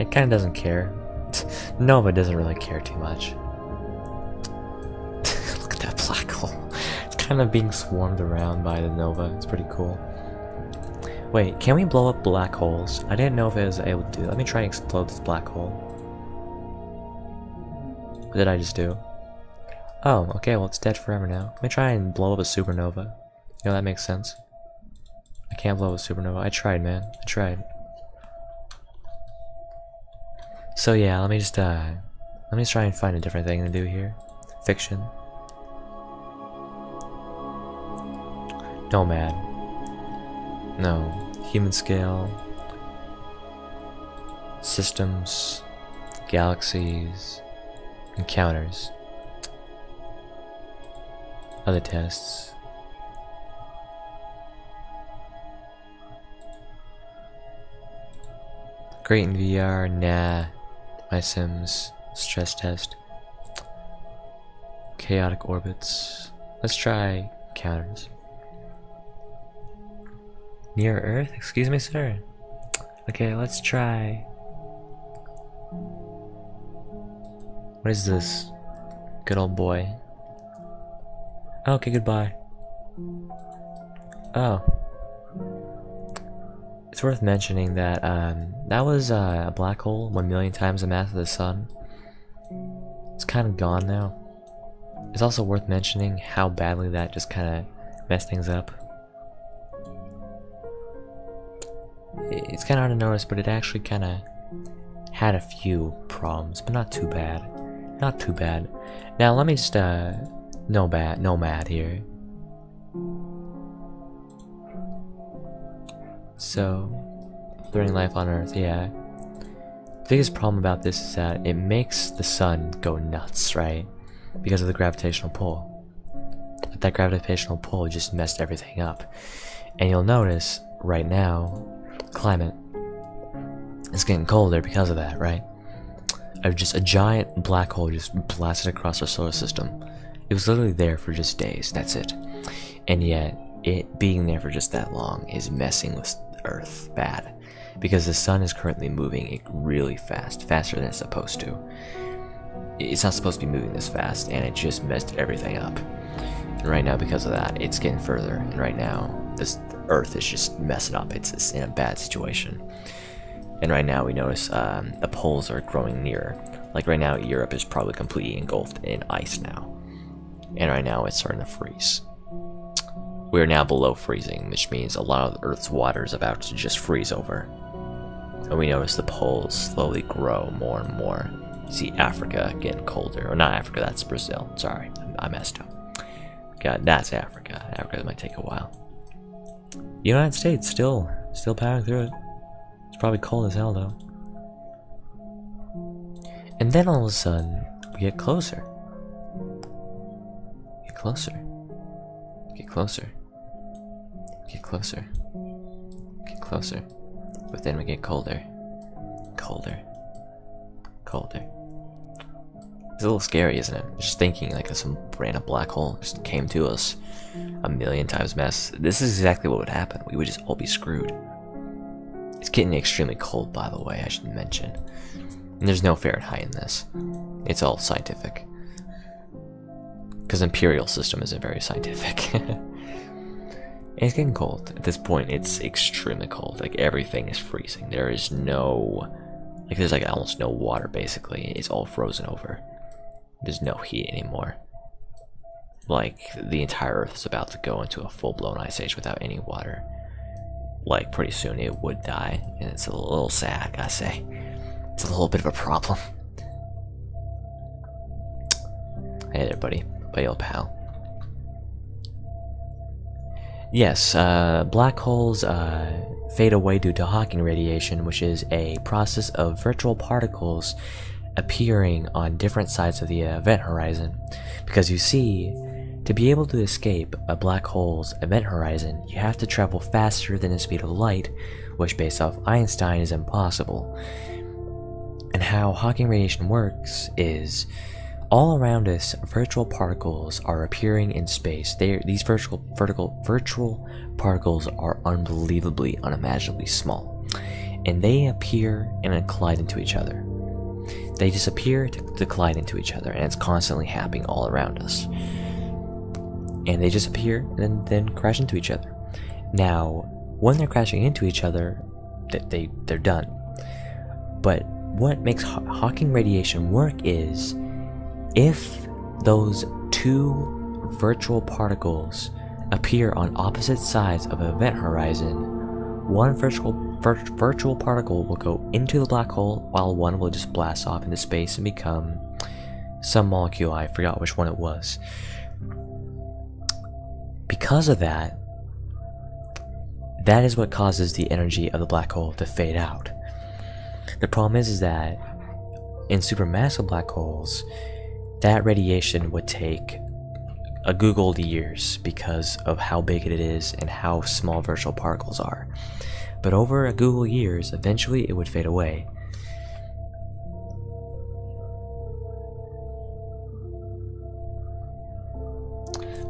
It kind of doesn't care. Nova doesn't really care too much. Look at that black hole. It's kind of being swarmed around by the nova. It's pretty cool. Wait, can we blow up black holes? I didn't know if it was able to do that. Let me try and explode this black hole. What did I just do? Oh, okay, well it's dead forever now. Let me try and blow up a supernova. You know, that makes sense. I can't blow up a supernova. I tried, man. I tried. So yeah, let me just try and find a different thing to do here. Fiction. Nomad. No. Human scale. Systems. Galaxies. Encounters. Other tests. Great in VR, nah. My Sims, stress test. Chaotic orbits. Let's try encounters. Near Earth? Excuse me, sir? Okay, let's try. What is this? Good old boy. Okay, goodbye. Oh. It's worth mentioning that that was a black hole 1,000,000 times the mass of the sun. It's kind of gone now. It's also worth mentioning how badly that just kind of messed things up. It's kind of hard to notice, but it actually kind of had a few problems, but not too bad. Not too bad. Now let me just nomad here. So, threatening life on Earth, yeah. The biggest problem about this is that it makes the sun go nuts, right? Because of the gravitational pull. But that gravitational pull just messed everything up. And you'll notice, right now, climate is getting colder because of that, right? Just a giant black hole just blasted across our solar system. It was literally there for just days, that's it. And yet, it being there for just that long is messing with Earth bad. because the sun is currently moving really fast, faster than it's supposed to. It's not supposed to be moving this fast, and it just messed everything up. And right now, because of that, it's getting further, and right now, this Earth is just messing up. It's in a bad situation. And right now, we notice the poles are growing nearer. Like right now, Europe is probably completely engulfed in ice now. And right now, it's starting to freeze. We are now below freezing, which means a lot of the Earth's water is about to just freeze over. And we notice the poles slowly grow more and more. You see Africa getting colder. Or not Africa, that's Brazil. Sorry, I messed up. God, that's Africa. Africa might take a while. United States still powering through it. It's probably cold as hell though. And then all of a sudden, we get closer. Get closer. Get closer. Get closer. Get closer. But then we get colder. Colder. Colder. It's a little scary, isn't it? Just thinking like some random black hole just came to us a million times mass. This is exactly what would happen. We would just all be screwed. It's getting extremely cold, by the way, I should mention. And there's no Fahrenheit in this. It's all scientific. Because imperial system isn't very scientific. It's getting cold. At this point, it's extremely cold. Like, everything is freezing. There is no... Like, there's like almost no water, basically. It's all frozen over. There's no heat anymore. Like, the entire Earth is about to go into a full-blown ice age without any water. Like, pretty soon it would die. And it's a little sad, I gotta say. It's a little bit of a problem. Hey there, buddy. Buddy old pal. Yes, black holes fade away due to Hawking radiation, which is a process of virtual particles appearing on different sides of the event horizon. Because you see, to be able to escape a black hole's event horizon, you have to travel faster than the speed of light, which based off Einstein is impossible. And how Hawking radiation works is, all around us, virtual particles are appearing in space. These virtual particles are unbelievably, unimaginably small. And they appear and then collide into each other. They disappear to collide into each other, and it's constantly happening all around us. And they disappear and then crash into each other. Now, when they're crashing into each other, they're done. But what makes Hawking radiation work is, if those two virtual particles appear on opposite sides of an event horizon, one virtual particle will go into the black hole, while one will just blast off into space and become some molecule. I forgot which one it was. Because of that, that is what causes the energy of the black hole to fade out. The problem is that in supermassive black holes, that radiation would take a Googled years because of how big it is and how small virtual particles are. But over a Google years, eventually it would fade away.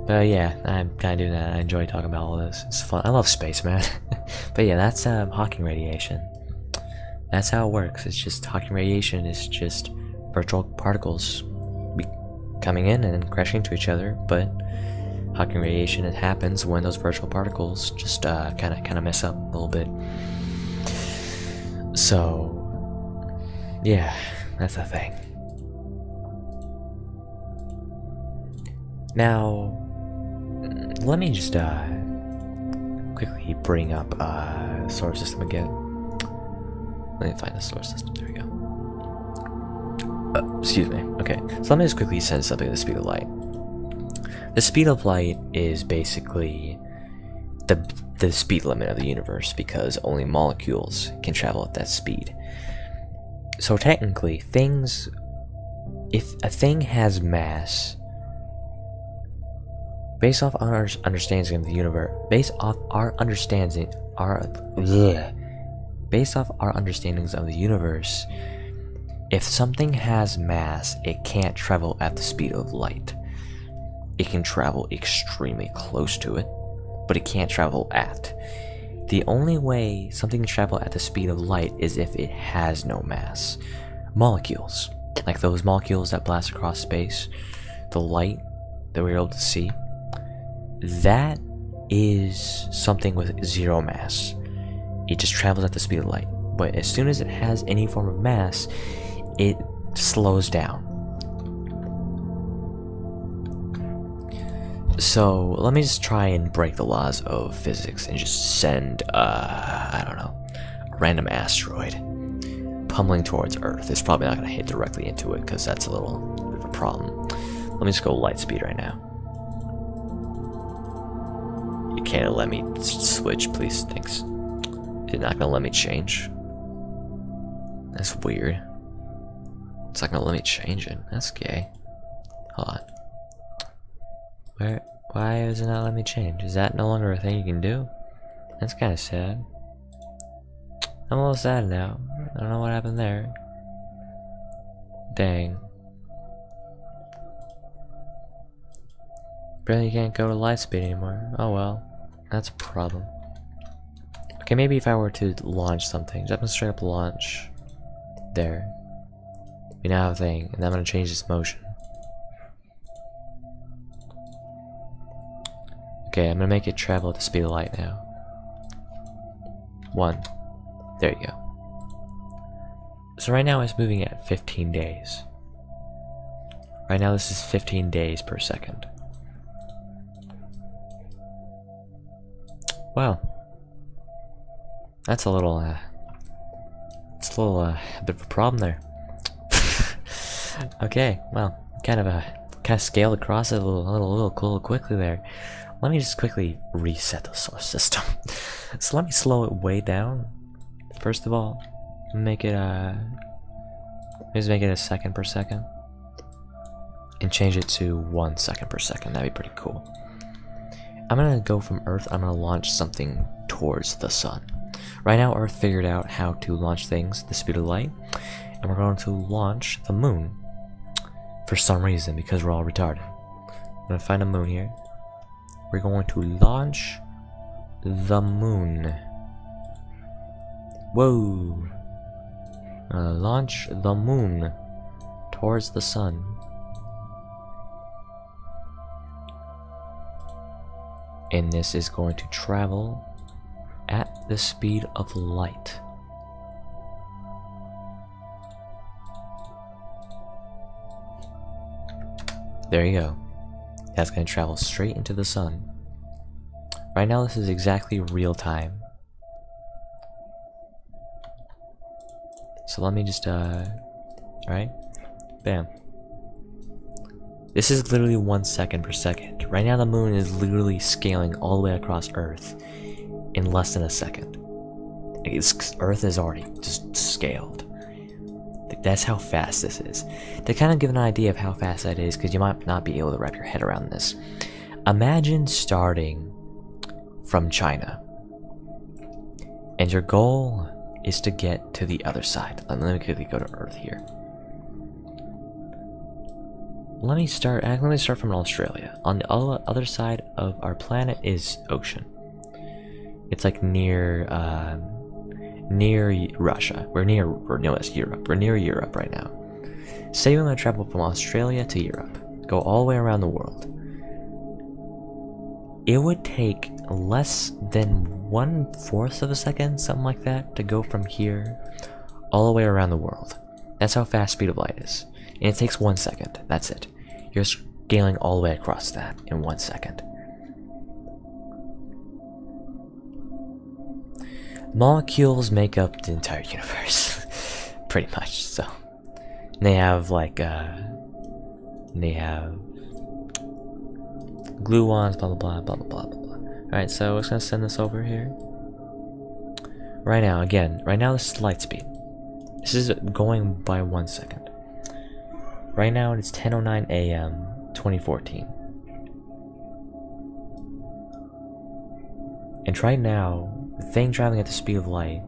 But yeah, I'm kind of doing that. I enjoy talking about all this. It's fun. I love space, man. But yeah, that's Hawking radiation. That's how it works. It's just Hawking radiation is just virtual particles coming in and then crashing into each other. But Hawking radiation, it happens when those virtual particles just kind of mess up a little bit. So yeah, that's the thing. Now, let me just quickly bring up solar system again. Let me find the solar system. There we go. Excuse me. Okay, so let me just quickly send something at the speed of light. The speed of light is basically the speed limit of the universe, because only molecules can travel at that speed. So technically, if a thing has mass, based off our understanding of the universe, based off our understandings of the universe, if something has mass, it can't travel at the speed of light. It can travel extremely close to it, but it can't travel at. The only way something can travel at the speed of light is if it has no mass. Molecules, like those molecules that blast across space, the light that we're able to see, that is something with zero mass. It just travels at the speed of light. But as soon as it has any form of mass, it slows down. So let me just try and break the laws of physics and just send, I don't know, a random asteroid pummeling towards Earth. It's probably not going to hit directly into it because that's a little bit of a problem. Let me just go light speed right now. You can't let me switch, please. Thanks. You're not going to let me change? That's weird. It's not going to let me change it. That's gay. Hold on. Why is it not letting me change? Is that no longer a thing you can do? That's kind of sad. I'm a little sad now. I don't know what happened there. Dang. Apparently you can't go to light speed anymore. Oh well. That's a problem. Okay, maybe if I were to launch something. Just gonna straight up launch. There. We now have a thing, and I'm gonna change this motion. Okay, I'm gonna make it travel at the speed of light now. 1. There you go. So right now it's moving at 15 days. Right now this is 15 days per second. Wow. That's a little, it's a little, bit of a problem there. Okay, well, kind of scaled across it a little quickly there. Let me just quickly reset the solar system. So let me slow it way down. First of all, make it just make it a second per second, and change it to 1 second per second. That'd be pretty cool. I'm gonna go from Earth. I'm gonna launch something towards the sun. Right now, Earth figured out how to launch things at the speed of light, and we're going to launch the moon for some reason because we're all retarded. I'm gonna find a moon here. We're going to launch the moon. Whoa. Launch the moon towards the sun. And this is going to travel at the speed of light. There you go. That's going to travel straight into the sun. Right now this is exactly real time. So let me just, alright, bam. This is literally 1 second per second. Right now the moon is literally scaling all the way across Earth in less than a second. Earth is already just scaled. That's how fast this is. To kind of give an idea of how fast that is, because you might not be able to wrap your head around this. Imagine starting from China, and your goal is to get to the other side. Let me quickly go to Earth here. Let me start from Australia. On the other side of our planet is ocean. It's like near Russia. It's Europe. We're near Europe right now. Say we're gonna travel from Australia to Europe, go all the way around the world. It would take less than 1/4 of a second, something like that, to go from here all the way around the world. That's how fast speed of light is. And it takes 1 second. That's it. You're scaling all the way across that in 1 second. Molecules make up the entire universe. Pretty much, so. They have like, they have gluons, blah blah blah blah blah blah blah. Alright, so we're just gonna send this over here. Right now, this is light speed. This is going by 1 second. Right now it's 10:09 AM 2014. And right now, the thing traveling at the speed of light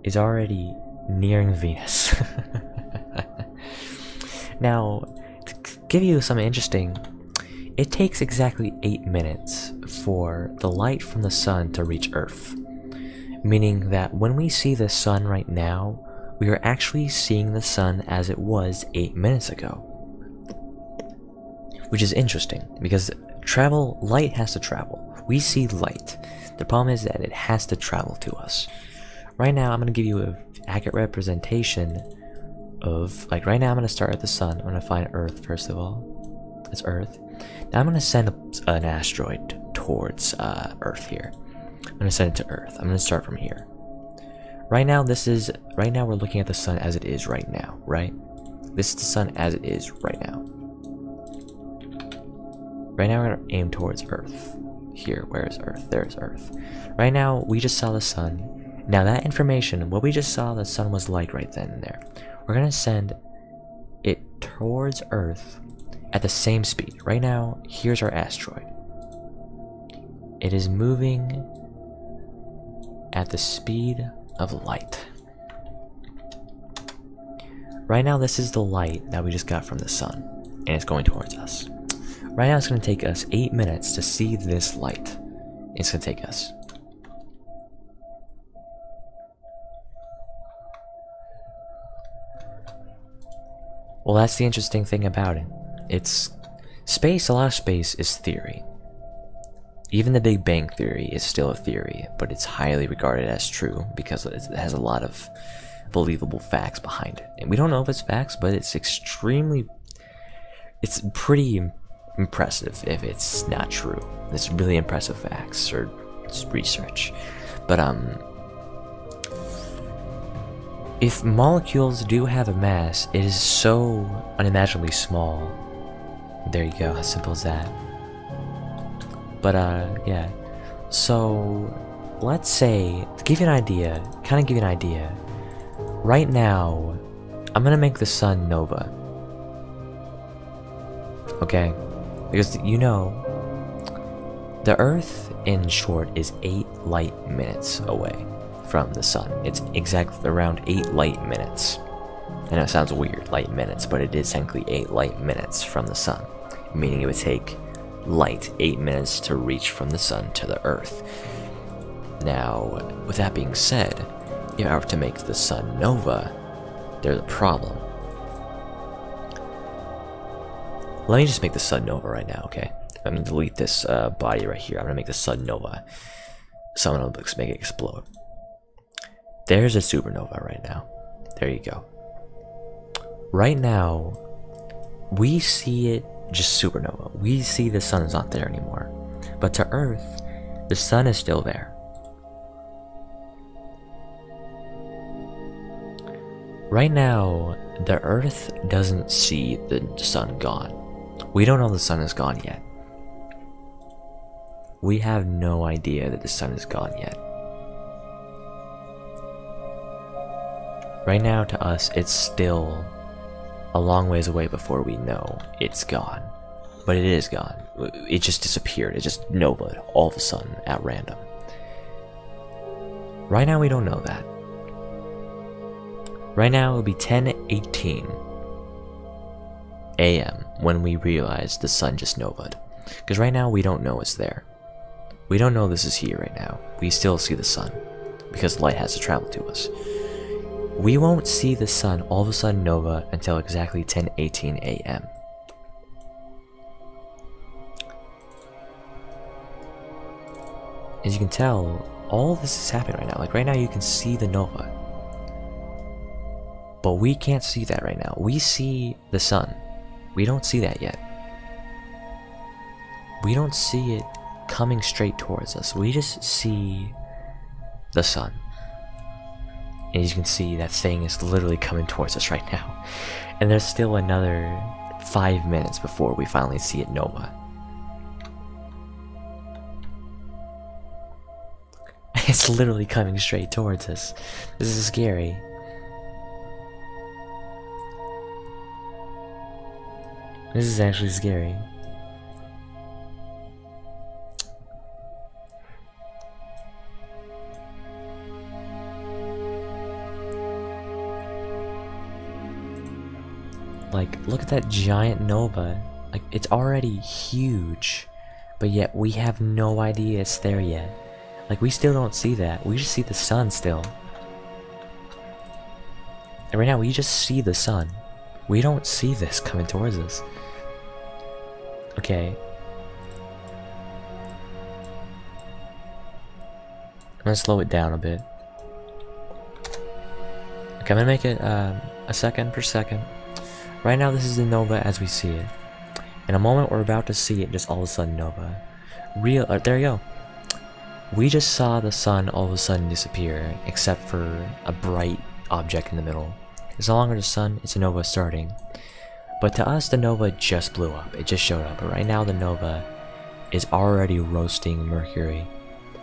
is already nearing Venus. Now, to give you something interesting, It takes exactly 8 minutes for the light from the sun to reach Earth. Meaning that when we see the sun right now, we are actually seeing the sun as it was 8 minutes ago. Which is interesting, because light has to travel. We see light. The problem is that it has to travel to us. Right now, I'm going to give you an accurate representation of, like right now I'm going to start at the sun. I'm going to find Earth first of all. It's Earth. Now I'm going to send an asteroid towards Earth here. I'm going to send it to Earth. I'm going to start from here. Right now we're looking at the sun as it is right now, right? This is the sun as it is right now. Right now we're going to aim towards Earth. Here, where is Earth? There's Earth. Right now, we just saw the sun. Now that information, what we just saw the sun was like right then and there. We're going to send it towards Earth at the same speed. Right now, here's our asteroid. It is moving at the speed of light. Right now, this is the light that we just got from the sun, and it's going towards us. Right now, it's going to take us 8 minutes to see this light. It's going to take us. Well, that's the interesting thing about it. It's space, a lot of space is theory. Even the Big Bang Theory is still a theory, but it's highly regarded as true because it has a lot of believable facts behind it. And we don't know if it's facts, but it's pretty impressive if it's not true. It's really impressive facts or research. But if molecules do have a mass, it is so unimaginably small. There you go, as simple as that. But yeah. So let's say, to give you an idea, right now, I'm gonna make the sun nova. Okay? Because, you know, the Earth, in short, is 8 light minutes away from the sun. It's exactly around 8 light minutes. I know it sounds weird, light minutes, but it is technically 8 light minutes from the sun. Meaning it would take light 8 minutes to reach from the sun to the Earth. Now, with that being said, if I were to make the sun nova, there's a problem. Let me just make the sun nova right now, okay? I'm gonna delete this body right here. I'm gonna make the sun nova. So I'm gonna make it explode. There's a supernova right now. There you go. Right now, we see it just supernova. We see the sun is not there anymore. But to Earth, the sun is still there. Right now, the Earth doesn't see the sun gone. We don't know the sun is gone yet. We have no idea that the sun is gone yet. Right now, to us, it's still a long ways away before we know it's gone. But it is gone. It just disappeared. It just novaed all of a sudden at random. Right now, we don't know that. Right now, it would be 10:18 a.m. when we realize the sun just novaed. Because right now, we don't know it's there. We don't know this is here right now. We still see the sun. Because light has to travel to us. We won't see the sun all of a sudden nova until exactly 10:18 a.m. As you can tell, all of this is happening right now. Like right now you can see the nova. But we can't see that right now. We see the sun. We don't see that yet. We don't see it coming straight towards us. We just see the sun. And as you can see, that thing is literally coming towards us right now. And there's still another 5 minutes before we finally see it nova. It's literally coming straight towards us. This is scary. This is actually scary. Like, look at that giant nova. Like, it's already huge, but yet we have no idea it's there yet. Like, we still don't see that. We just see the sun still. And right now, we just see the sun. We don't see this coming towards us. Okay. I'm gonna slow it down a bit. Okay, I'm gonna make it a second per second. Right now, this is the nova as we see it. In a moment, we're about to see it just all of a sudden nova. There you go. We just saw the sun all of a sudden disappear, except for a bright object in the middle. It's no longer the sun, it's a nova starting. But to us, the nova just blew up. It just showed up. But right now, the nova is already roasting Mercury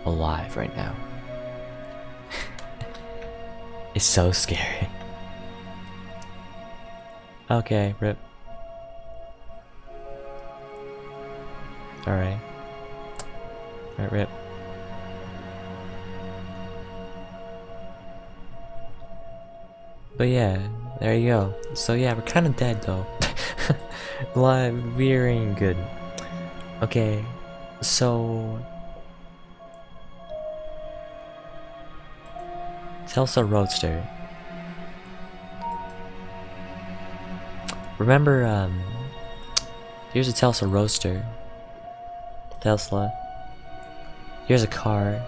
alive right now. It's so scary. Okay, rip. Alright. Alright, rip. But yeah, there you go. So yeah, we're kind of dead though. We ain't good. Okay, so Tesla Roadster. Remember, here's a Tesla Roadster. Tesla. Here's a car.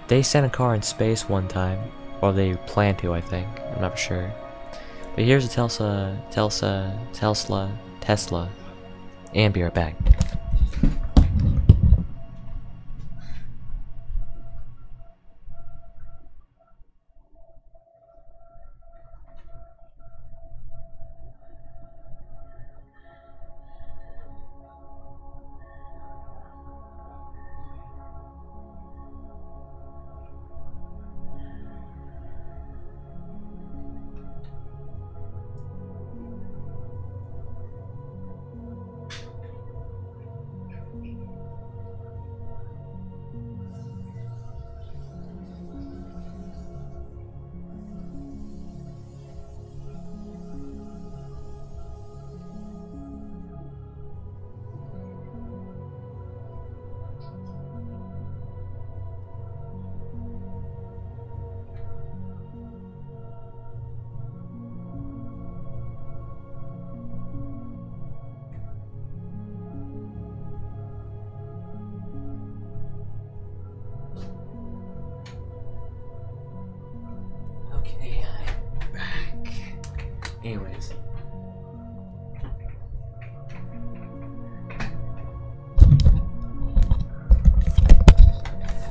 They sent a car in space one time. Or they plan to, I think. I'm not sure. But here's a Tesla. And be right back. Okay, I'm back. Anyways.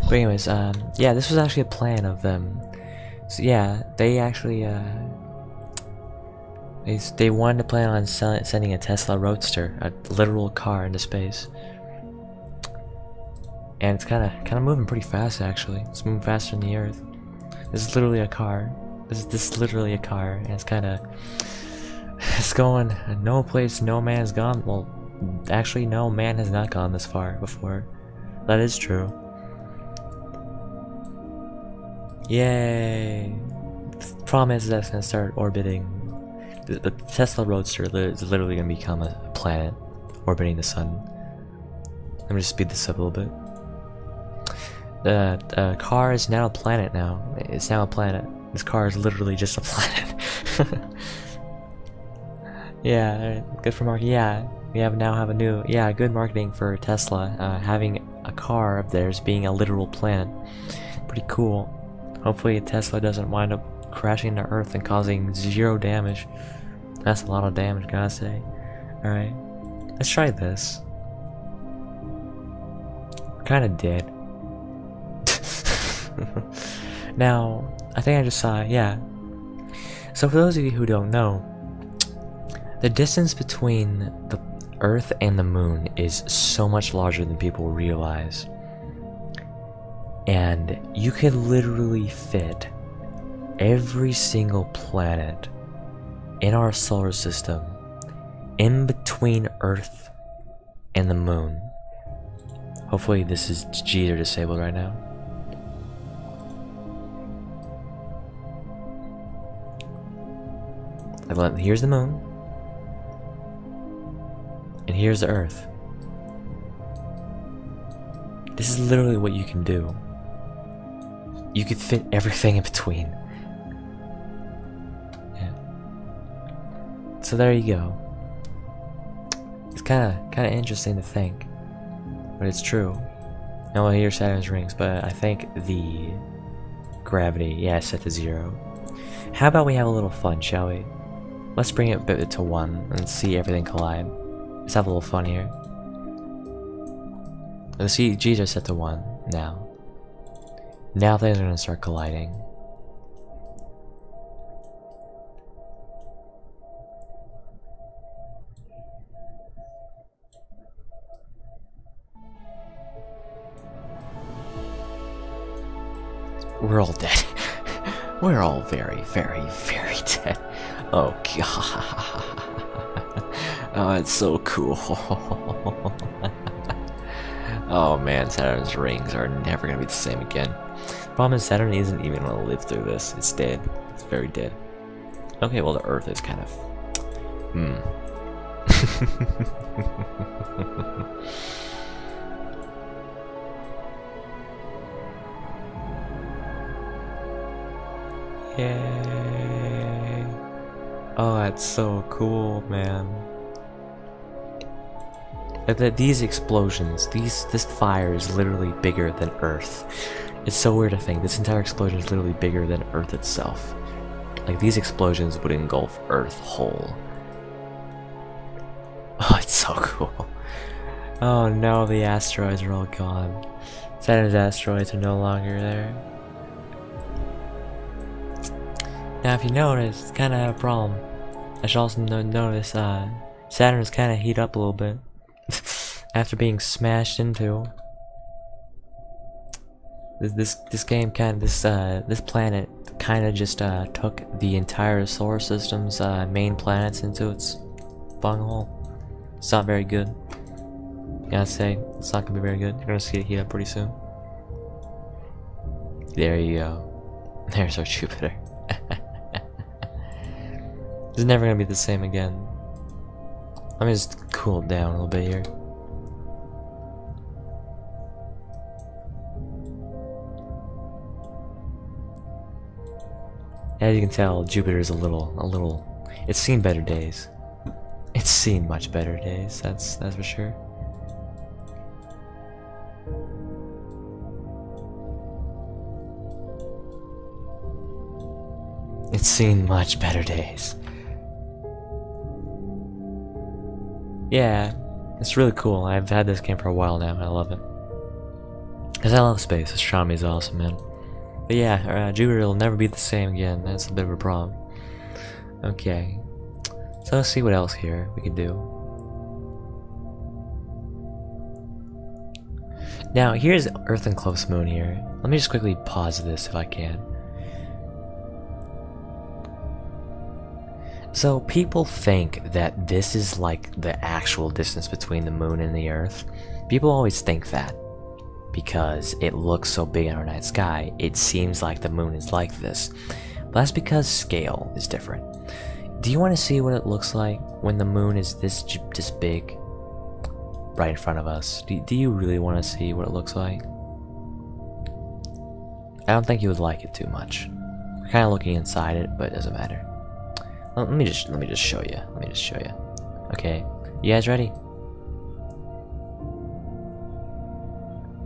But anyways, yeah, this was actually a plan of them. So yeah, they actually, they wanted to plan on sending a Tesla Roadster, a literal car, into space. And it's kind of moving pretty fast, actually. It's moving faster than the Earth. This is literally a car. This is literally a car, and it's it's going no place no man has gone. Well, actually, no man has not gone this far before. That is true. Yay! The problem is that's gonna start orbiting. The Tesla Roadster is literally gonna become a planet orbiting the sun. Let me just speed this up a little bit. The car is now a planet now. It's now a planet. This car is literally just a planet. Yeah, good for marketing. Yeah, we now have a new. Yeah, good marketing for Tesla. Having a car of theirs being a literal planet. Pretty cool. Hopefully Tesla doesn't wind up crashing to Earth and causing 0 damage. That's a lot of damage, gotta say. Alright, let's try this. We're kinda dead. Now, I think I just saw it, yeah. So for those of you who don't know, the distance between the Earth and the Moon is so much larger than people realize. And you could literally fit every single planet in our solar system in between Earth and the Moon. Hopefully this is G's are disabled right now. Here's the Moon. And here's Earth. This is literally what you can do. You could fit everything in between. Yeah. So there you go. It's kind of interesting to think, but it's true. No, here's Saturn's rings, but I think the gravity, yeah, is set to 0. How about we have a little fun, shall we? Let's bring it to 1 and see everything collide. Let's have a little fun here. The CGs are set to 1 now. Now things are gonna start colliding. We're all dead. We're all very, very, very dead. Oh god. Oh, it's so cool. Oh man, Saturn's rings are never gonna be the same again. Problem is, Saturn isn't even gonna live through this. It's dead. It's very dead. Okay, well the Earth is kind of... Yay! Oh, that's so cool, man. These explosions, this fire is literally bigger than Earth. It's so weird to think this entire explosion is literally bigger than Earth itself. Like, these explosions would engulf Earth whole. Oh, it's so cool. Oh no, the asteroids are all gone. Saturn's asteroids are no longer there. Now, if you notice, it's kind of have a problem. I should also notice Saturn's kind of heat up a little bit after being smashed into. This planet kind of just took the entire solar system's main planets into its bunghole. It's not very good. Gotta say, it's not gonna be very good. You're gonna see it heat up pretty soon. There you go. There's our Jupiter. It's never gonna be the same again. Let me just cool it down a little bit here. As you can tell, Jupiter's a little. It's seen better days. It's seen much better days. That's for sure. It's seen much better days. Yeah, it's really cool. I've had this game for a while now, and I love it. Because I love space. Astronomy is awesome, man. But yeah, Jupiter will never be the same again. That's a bit of a problem. Okay. So let's see what else here we can do. Now, here's Earth and close moon here. Let me just quickly pause this if I can. So people think that this is like the actual distance between the moon and the Earth. People always think that because it looks so big in our night sky, it seems like the moon is like this. But that's because scale is different. Do you want to see what it looks like when the moon is this big right in front of us? Do you really want to see what it looks like? I don't think you would like it too much. We're kind of looking inside it, but it doesn't matter. Let me just show you. Let me just show you. Okay, you guys ready?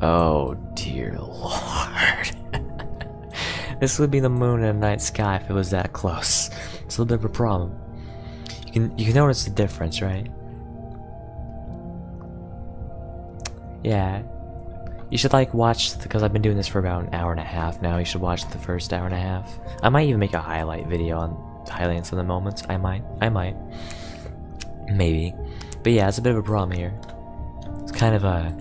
Oh dear lord. This would be the moon in the night sky if it was that close. It's a little bit of a problem. You can notice the difference, right? Yeah. You should like watch, because I've been doing this for about an hour and a half now. You should watch the first hour and a half. I might even make a highlight video on highlighting some of the moments. I might. Maybe. But yeah, it's a bit of a problem here. It's kind of a...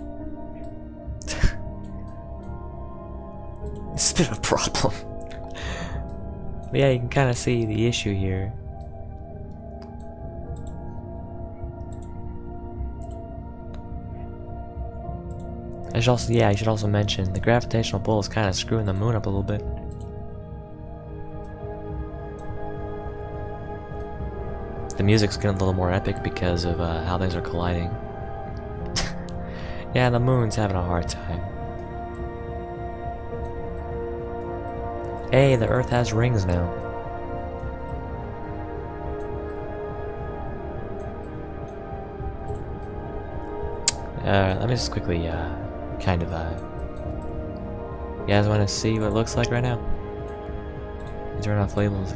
it's a bit of a problem. But yeah, you can kind of see the issue here. I should also mention the gravitational pull is kind of screwing the moon up a little bit. The music's getting a little more epic because of how things are colliding. Yeah, the moon's having a hard time. Hey, the Earth has rings now. Let me just quickly, kind of, you guys want to see what it looks like right now? Turn off labels.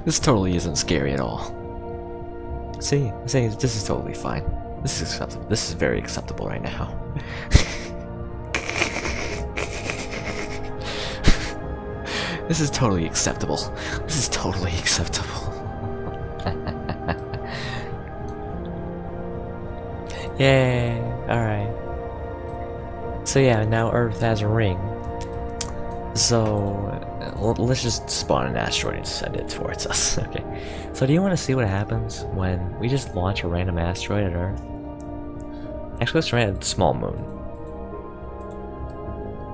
This totally isn't scary at all. See, this is totally fine. This is acceptable. This is very acceptable right now. This is totally acceptable. This is totally acceptable. Yay! Alright. So yeah, now Earth has a ring. So let's just spawn an asteroid and send it towards us. Okay. So do you want to see what happens when we just launch a random asteroid at Earth? Actually, let's try a small moon.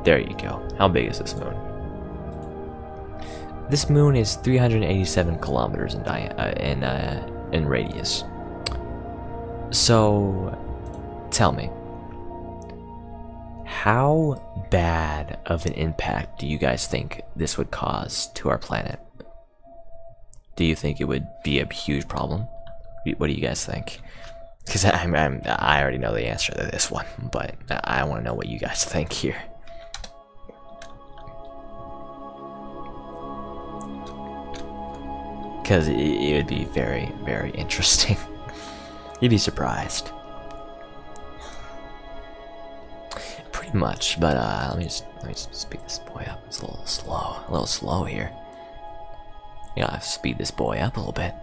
There you go. How big is this moon? This moon is 387 kilometers in radius. So, tell me, how bad of an impact do you guys think this would cause to our planet? Do you think it would be a huge problem? What do you guys think? Because I already know the answer to this one, but I want to know what you guys think here. Because it would be very, very interesting. You'd be surprised. Pretty much, but let me just speed this boy up. It's a little slow here. You gotta speed this boy up a little bit.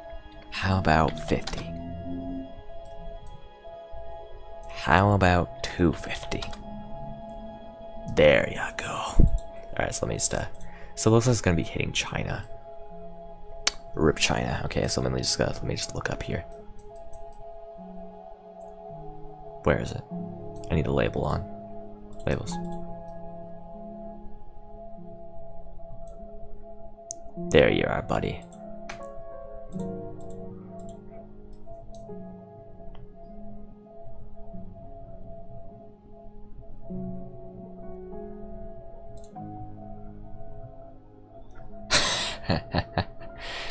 How about 50? How about 250? There you go. Alright, so let me just so it looks like it's gonna be hitting China. Rip China. Okay, so let me just look up here. Where is it? I need a label on. Labels. There you are, buddy.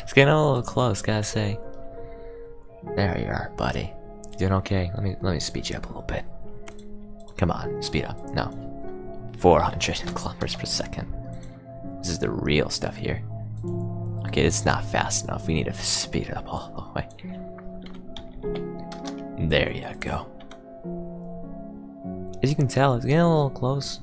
It's getting a little close, gotta say. There you are, buddy. Doing okay? Let me speed you up a little bit. Come on, speed up. No. 400 kilometers per second. This is the real stuff here. Okay, it's not fast enough. We need to speed it up all the way. There you go. As you can tell, it's getting a little close.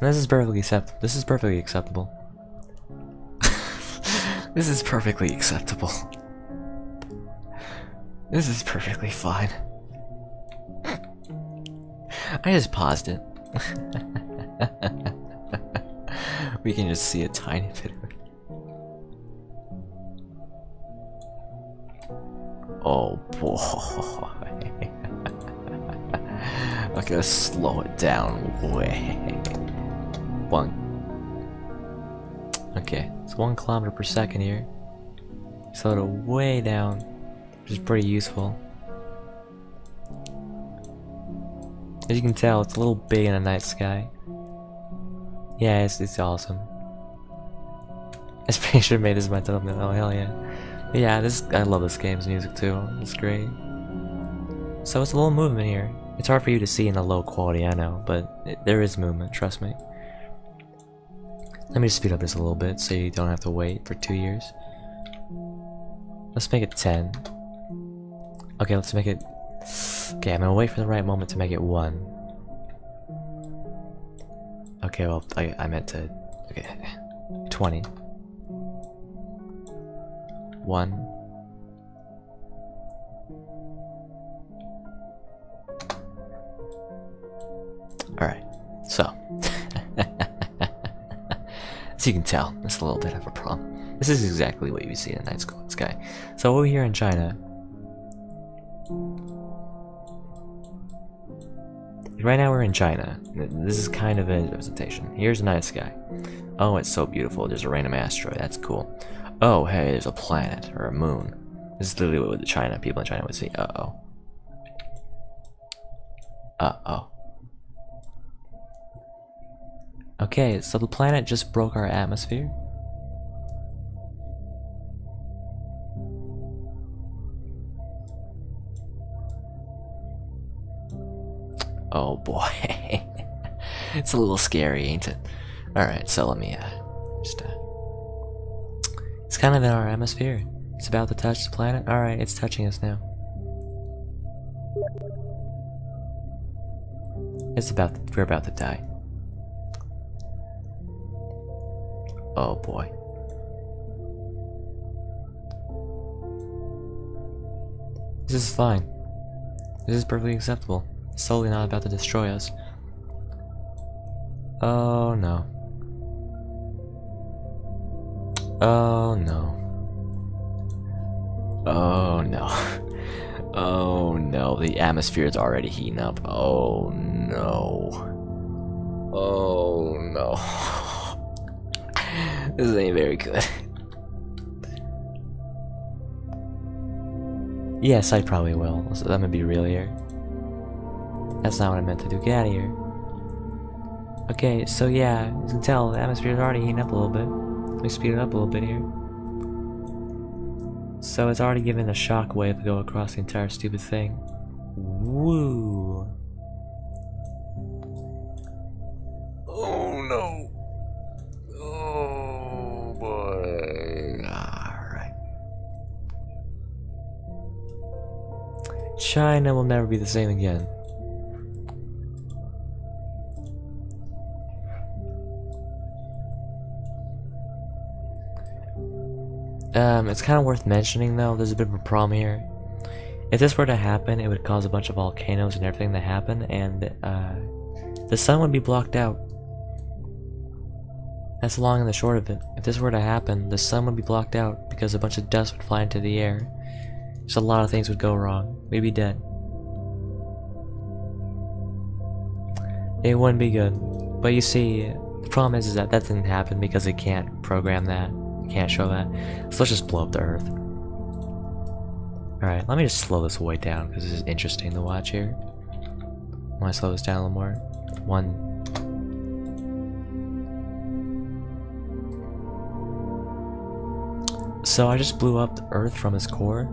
This is perfectly acceptable. This is perfectly acceptable. This is perfectly acceptable. This is perfectly fine. I just paused it. We can just see a tiny bit of it. Oh boy. Okay, let's slow it down way. Okay, it's 1 kilometer per second here. Slow it way down, which is pretty useful. As you can tell, it's a little big in the night sky. Yeah, it's awesome. I pretty sure made this my thumbnail. Oh hell yeah! But yeah, I love this game's music too. It's great. So it's a little movement here. It's hard for you to see in the low quality, I know, but there is movement. Trust me. Let me just speed up this a little bit so you don't have to wait for 2 years. Let's make it 10. Okay, let's make it. Okay, I'm gonna wait for the right moment to make it 1. Okay, well, I meant to. Okay, 20. 1. Alright, so. As you can tell, it's a little bit of a problem. This is exactly what you see in the night sky. So over here in China, Right now we're in China. This is kind of a representation. Here's a night sky. Oh, it's so beautiful. There's a random asteroid. That's cool. Oh, hey, there's a planet or a moon. This is literally what the China people in China would see. Uh-oh. Uh-oh. Okay, so the planet just broke our atmosphere. Oh boy. It's a little scary, ain't it? Alright, so let me just it's kind of in our atmosphere. It's about to touch the planet. Alright, it's touching us now. We're about to die. Oh boy. This is fine. This is perfectly acceptable. It's totally not about to destroy us. Oh no. Oh no. Oh no. Oh no, the atmosphere is already heating up. Oh no. Oh no. This ain't very good. Yes, I probably will. So I'm gonna be real here. That's not what I meant to do. Get out of here. Okay, so yeah, you can tell the atmosphere is already heating up a little bit. Let me speed it up a little bit here. So it's already given a shock wave to go across the entire stupid thing. Woo! Oh no! Oh boy! Alright. China will never be the same again. It's kind of worth mentioning though, there's a bit of a problem here. If this were to happen, it would cause a bunch of volcanoes and everything to happen, and the sun would be blocked out. That's the long and the short of it. If this were to happen, the sun would be blocked out because a bunch of dust would fly into the air. So a lot of things would go wrong. We'd be dead. It wouldn't be good. But you see, the problem is that that didn't happen because it can't program that. Can't show that. So let's just blow up the Earth. Alright, let me just slow this way down because this is interesting to watch here. I want to slow this down a little more. One. So I just blew up the Earth from its core.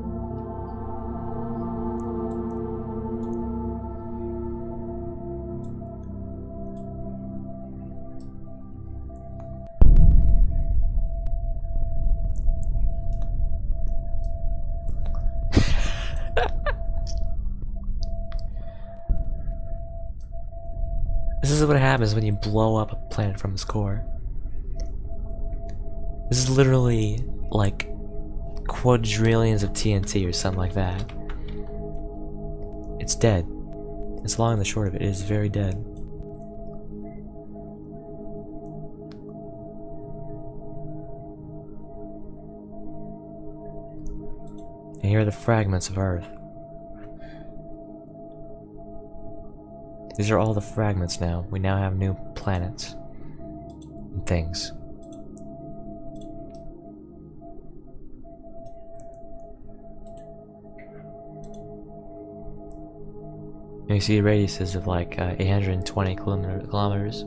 This is what happens when you blow up a planet from its core. This is literally like quadrillions of TNT or something like that. It's dead. It's long and the short of it. It is very dead. And here are the fragments of Earth. These are all the fragments now. We now have new planets and things. And you see radiuses of like 820 kilometers.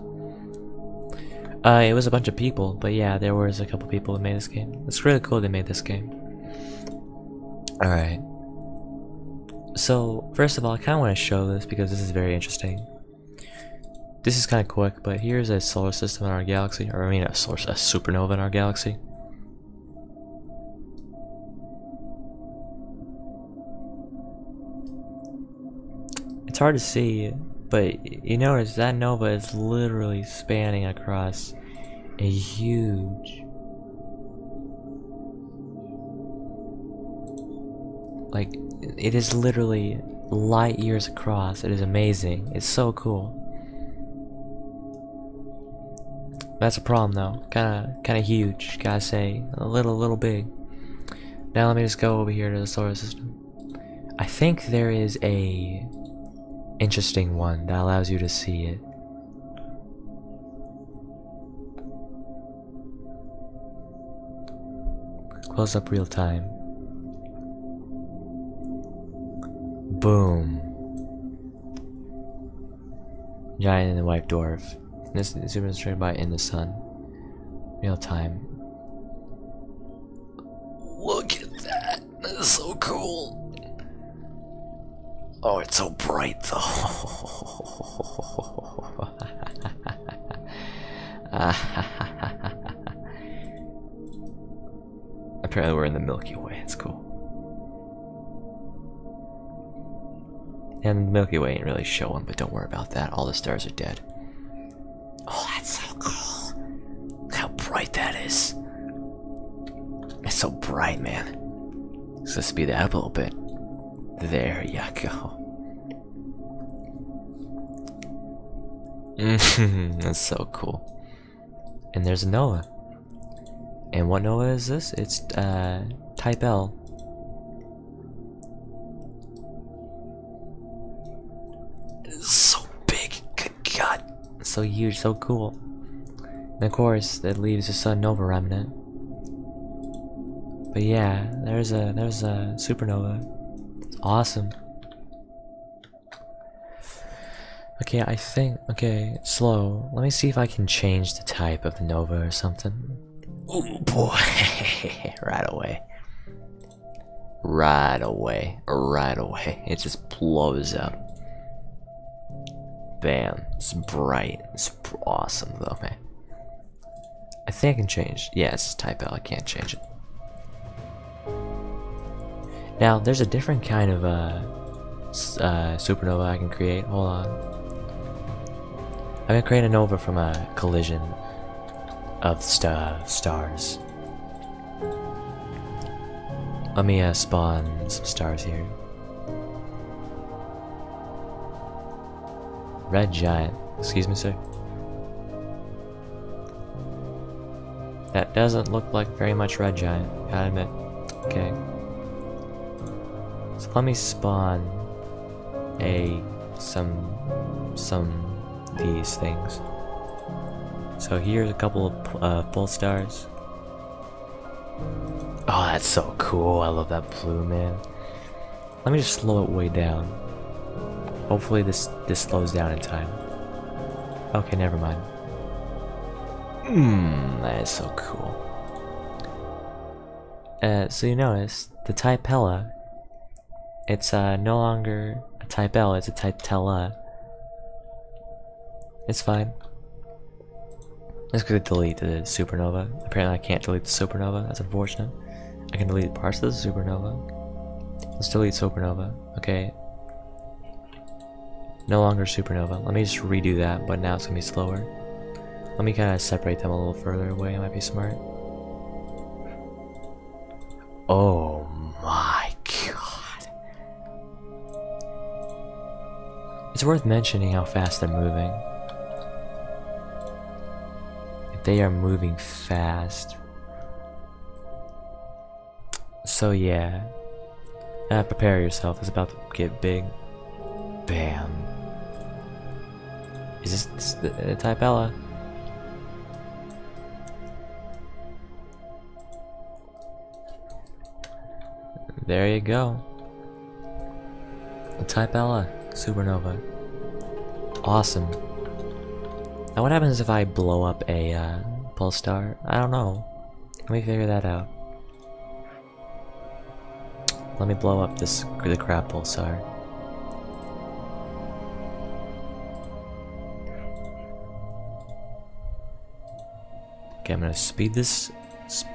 It was a bunch of people, but yeah, there was a couple people that made this game. It's really cool they made this game. Alright. So, first of all, I kind of want to show this because this is very interesting. This is kind of quick, but here's a solar system in our galaxy, or I mean a supernova in our galaxy. It's hard to see, but you notice that nova is literally spanning across a huge, like, it is literally light years across. It is amazing. It's so cool. That's a problem though. Kinda huge, gotta say. A little big. Now let me just go over here to the solar system. I think there is a interesting one that allows you to see it. Close up real time. Boom. Giant and the white dwarf. This is illustrated by In the Sun. Real time. Look at that. That is so cool. Oh, it's so bright though. Apparently we're in the Milky Way. It's cool. And the Milky Way ain't really showing, but don't worry about that. All the stars are dead. Oh, that's so cool. Look how bright that is. It's so bright, man. Let's speed that up a little bit. There you go. That's so cool. And there's a nova. And what nova is this? It's type L. It's so big. Good God. So huge, so cool. And of course, that leaves a sun nova remnant. But yeah, there's a supernova. It's awesome. Okay, I think, okay, slow. Let me see if I can change the type of the nova or something. Oh boy, right away. Right away, right away. It just blows up. Bam, it's bright. It's awesome though, man. I think I can change. Yeah, it's type L, I can't change it. Now, there's a different kind of supernova I can create. Hold on. I'm gonna create a nova from a collision of stars. Let me spawn some stars here. Red giant. Excuse me, sir. That doesn't look like very much red giant, gotta admit. Okay. So let me spawn some these things. So here's a couple of full stars. Oh, that's so cool. I love that blue, man. Let me just slow it way down. Hopefully this slows down in time. Okay, never mind. That is so cool. So you notice the type Hella, it's no longer a type L, it's a type Tella. It's fine. Let's go delete the supernova. Apparently I can't delete the supernova, that's unfortunate. I can delete parts of the supernova. Let's delete supernova. Okay. No longer supernova. Let me just redo that, but now it's gonna be slower. Let me kind of separate them a little further away, it might be smart. Oh my god. It's worth mentioning how fast they're moving. They are moving fast. So yeah. Prepare yourself, it's about to get big. Bam. Is this the type Ella? There you go. The type Ella supernova. Awesome. Now what happens if I blow up a pulse star? I don't know. Let me figure that out. Let me blow up the crab pulsar. Okay, I'm gonna speed this.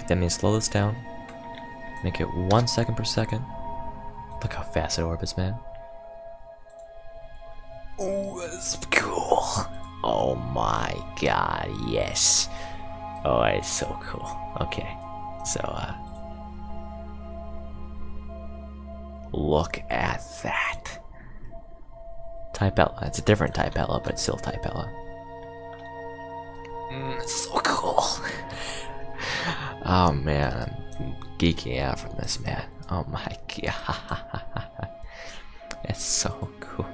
That means slow this down. Make it 1 second per second. Look how fast it orbits, man. Oh, that's cool. Oh my god, yes. Oh, it's so cool. Okay, so look at that. Type Ella. It's a different type Ella, but still type Ella. It's so cool. Oh man, I'm geeking out from this, man. Oh my god. It's so cool.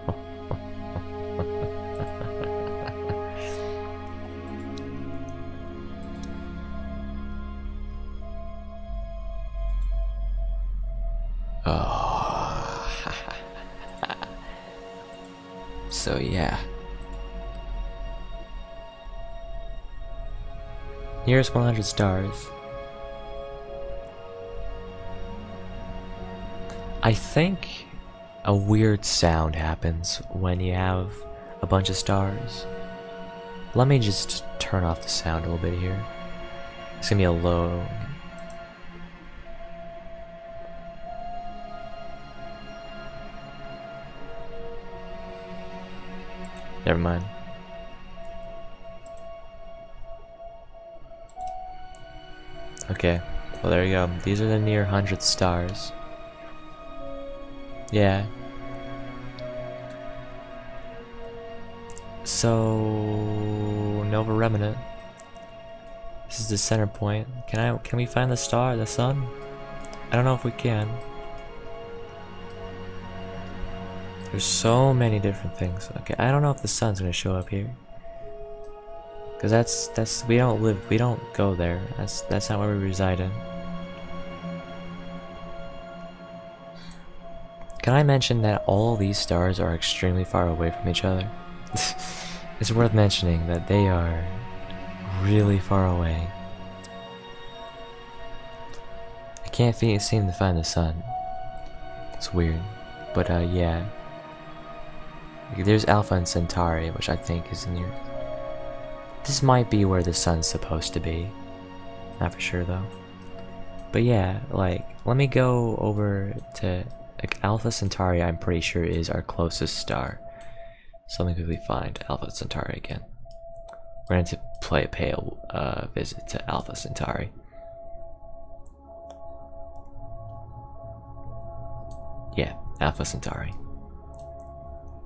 Oh. So yeah. Here's 100 stars. I think a weird sound happens when you have a bunch of stars. Let me just turn off the sound a little bit here. It's gonna be a low. Never mind. Okay, well there you go. These are the near 100 stars. Yeah. So Nova Remnant. This is the center point. Can we find the star, the sun? I don't know if we can. There's so many different things. Okay, I don't know if the sun's gonna show up here. Cause that's we don't go there. That's not where we reside in. Can I mention that all these stars are extremely far away from each other? It's worth mentioning that they are really far away. I can't seem to find the sun. It's weird, but yeah. There's Alpha and Centauri, which I think is near. This might be where the sun's supposed to be. Not for sure though. But yeah, like, let me go over to like, Alpha Centauri. I'm pretty sure is our closest star. So let me quickly find Alpha Centauri again. We're going to pay a visit to Alpha Centauri. Yeah, Alpha Centauri.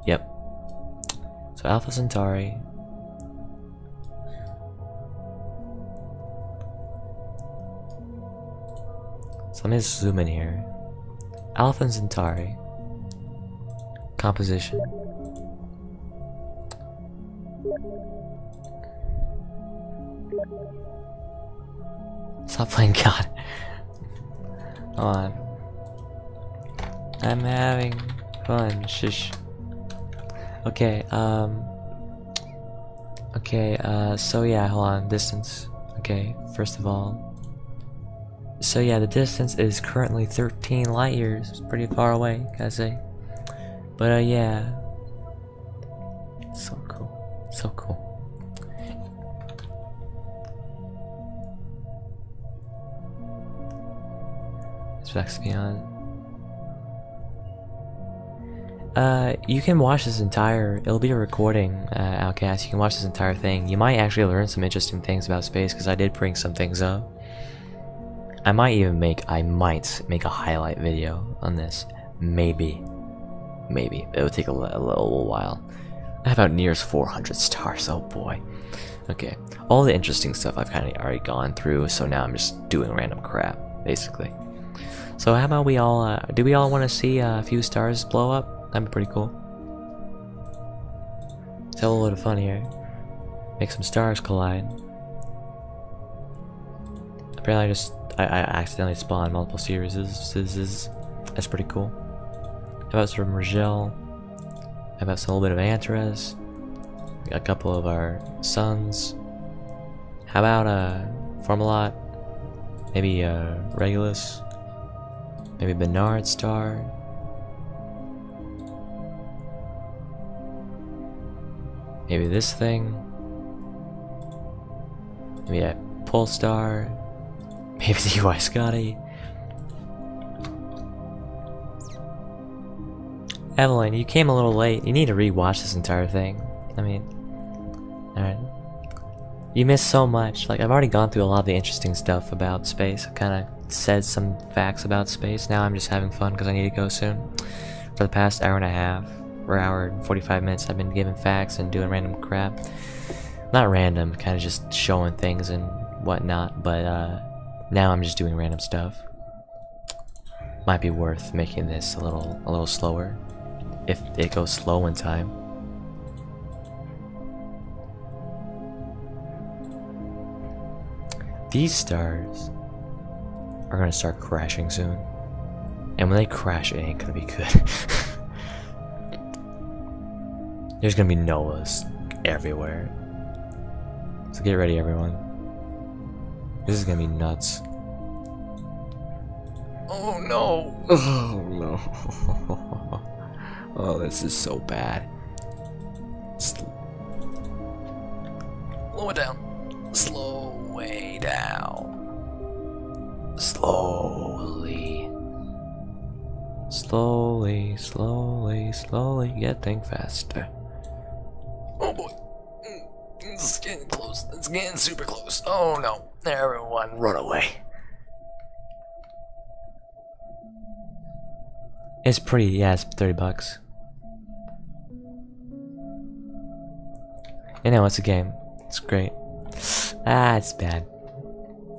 Yep. So Alpha Centauri. So let me zoom in here. Alpha Centauri. Composition. Stop playing God. Hold on. I'm having fun. Shush. Okay, so yeah, hold on. Distance. Okay, first of all. So yeah, the distance is currently 13 light years. It's pretty far away, gotta say. But yeah. So cool. So cool. Let's be on. You can watch this entire, it'll be a recording, Outcast. You can watch this entire thing. You might actually learn some interesting things about space, because I did bring some things up. I might make a highlight video on this. Maybe. It would take a little while. I have about near 400 stars, oh boy. Okay, all the interesting stuff I've kind of already gone through, so now I'm just doing random crap, basically. So how about we all, do we all want to see a few stars blow up? That'd be pretty cool. Let's have a little bit of fun here. Make some stars collide. Apparently I accidentally spawned multiple series. That's pretty cool. How about some Rigel? How about some little bit of Antares? We got a couple of our suns. How about Formalot? Maybe Regulus? Maybe Bernard Star? Maybe this thing? Maybe a Polestar? Maybe the UI Scotty? Evelyn, you came a little late. You need to re-watch this entire thing. I mean, alright. You missed so much. Like, I've already gone through a lot of the interesting stuff about space. I kinda said some facts about space. Now I'm just having fun because I need to go soon. For the past hour and a half, or hour and 45 minutes, I've been giving facts and doing random crap. Not random, kinda just showing things and whatnot, but now I'm just doing random stuff. Might be worth making this a little slower. If it goes slow in time. These stars are gonna start crashing soon. And when they crash, it ain't gonna be good. There's gonna be Novas everywhere. So get ready, everyone. This is gonna be nuts. Oh no! Oh no! Oh, this is so bad. Slow it down. Slow way down. Slowly. Slowly, slowly, slowly. Getting faster. Oh boy. It's getting close. It's getting super close. Oh no. Everyone run away. It's pretty, yeah, it's $30. You know, it's a game. It's great. Ah, it's bad.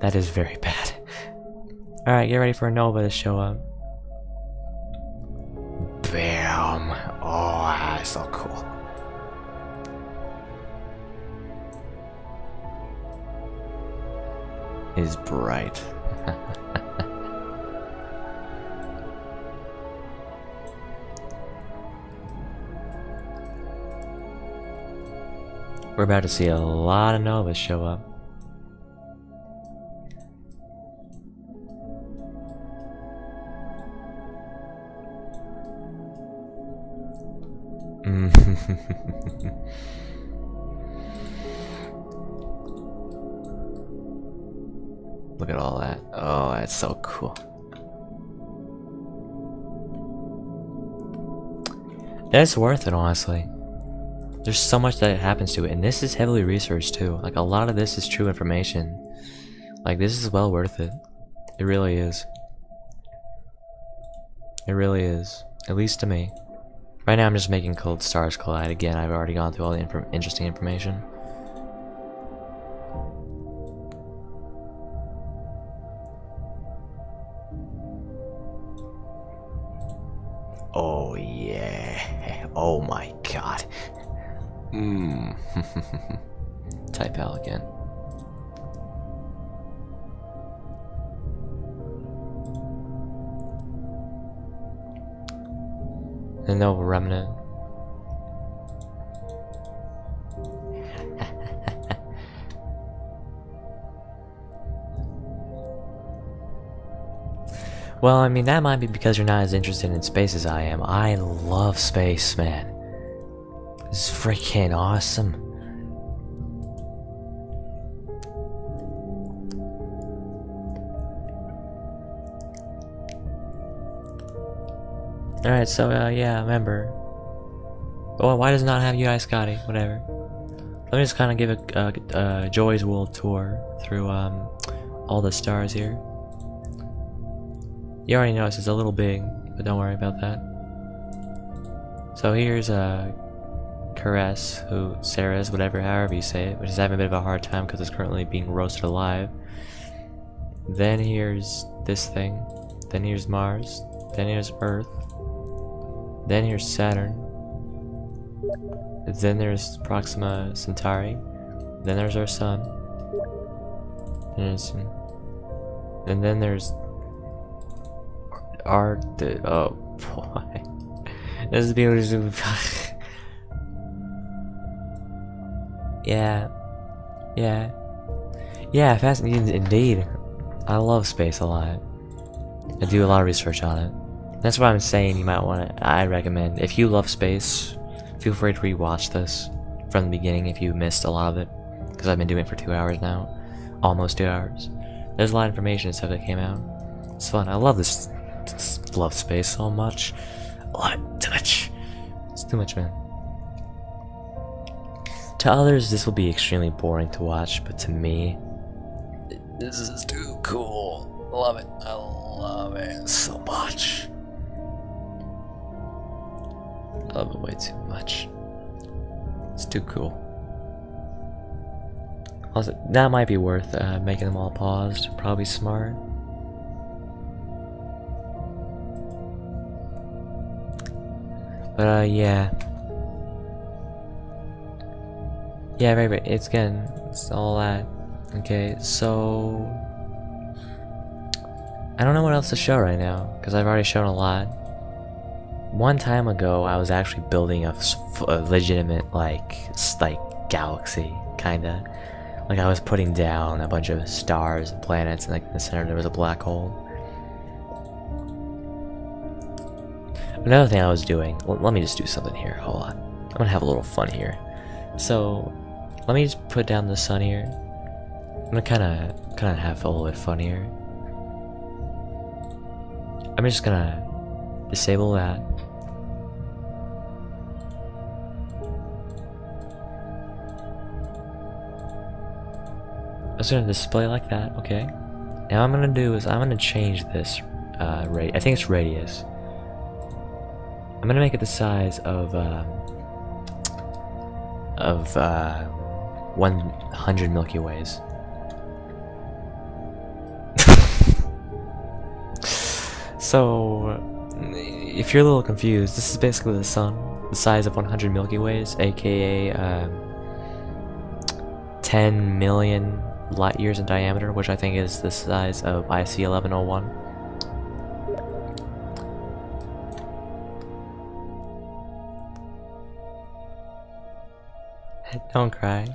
That is very bad. Alright, get ready for a Nova to show up. Bam! Oh, that's so cool. It is bright. We're about to see a lot of Novas show up. Look at all that. Oh, that's so cool. It's worth it, honestly. There's so much that happens to it, and this is heavily researched too. Like, a lot of this is true information. Like, this is well worth it. It really is. It really is. At least to me. Right now I'm just making cold stars collide. Again, I've already gone through all the interesting information. Oh yeah. Oh my god. Type out again. The Nova Remnant. Well, I mean, that might be because you're not as interested in space as I am. I love space, man. It's freaking awesome. Alright, so, yeah, remember. Oh, why does it not have UI Scotty? Whatever. Let me just kind of give a Joy's World tour through, all the stars here. You already noticed it's a little big, but don't worry about that. So here's, Caress, who, Sarah's, whatever, however you say it, which is having a bit of a hard time because it's currently being roasted alive. Then here's this thing. Then here's Mars. Then here's Earth. Then here's Saturn. Then there's Proxima Centauri. Then there's our sun. And then there's our oh boy. This is beautiful. Yeah. Yeah, fascinating indeed. I love space a lot. I do a lot of research on it. That's what I'm saying. You might want to. I recommend, if you love space, feel free to rewatch this from the beginning if you missed a lot of it, because I've been doing it for 2 hours now, almost 2 hours. There's a lot of information and stuff that came out. It's fun. I love this. Love space so much. A lot. Too much. It's too much, man. To others, this will be extremely boring to watch, but to me, this is too cool. Love it. I love it so much. Love it way too much. It's too cool. Also, that might be worth making them all paused. Probably smart. But yeah. Yeah, right. It's all that. Okay, so I don't know what else to show right now, because I've already shown a lot. One time ago, I was actually building a legitimate, like galaxy, kinda. Like, I was putting down a bunch of stars and planets, and like in the center there was a black hole. Another thing I was doing, well, let me just do something here, hold on. I'm gonna have a little fun here. So, let me just put down the sun here. I'm gonna kinda have a little bit of fun here. I'm just gonna disable that. I'm just gonna display like that, okay? Now what I'm gonna do is I'm gonna change this I think it's radius. I'm gonna make it the size of 100 Milky Ways. So, if you're a little confused, this is basically the sun, the size of 100 Milky Ways, aka 10 million light years in diameter, which I think is the size of IC 1101. Don't cry.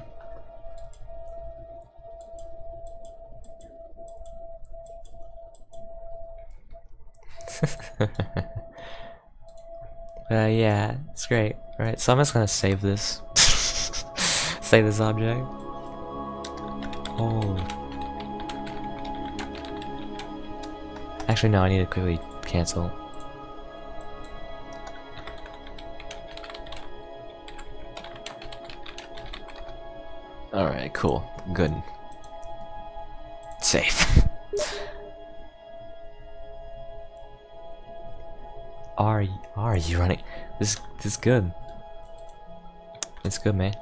Yeah, it's great. Alright, so I'm just gonna save this. Save this object. Oh. Actually, no, I need to quickly cancel. Alright, cool. Good. Safe. Are you running? This is good. It's good, man.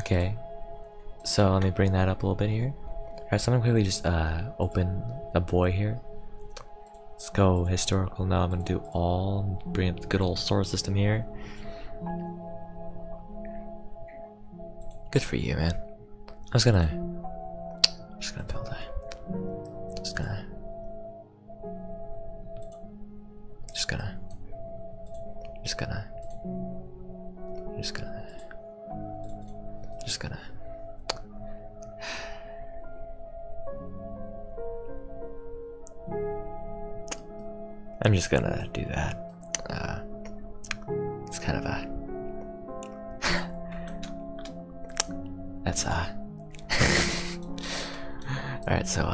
Okay. So let me bring that up a little bit here. Alright, so I'm gonna quickly just open a boy here. Let's go historical now. I'm gonna do all, bring up the good old solar system here. Good for you, man. I'm just gonna build a just gonna I'm just gonna do that. It's kind of a that's alright, so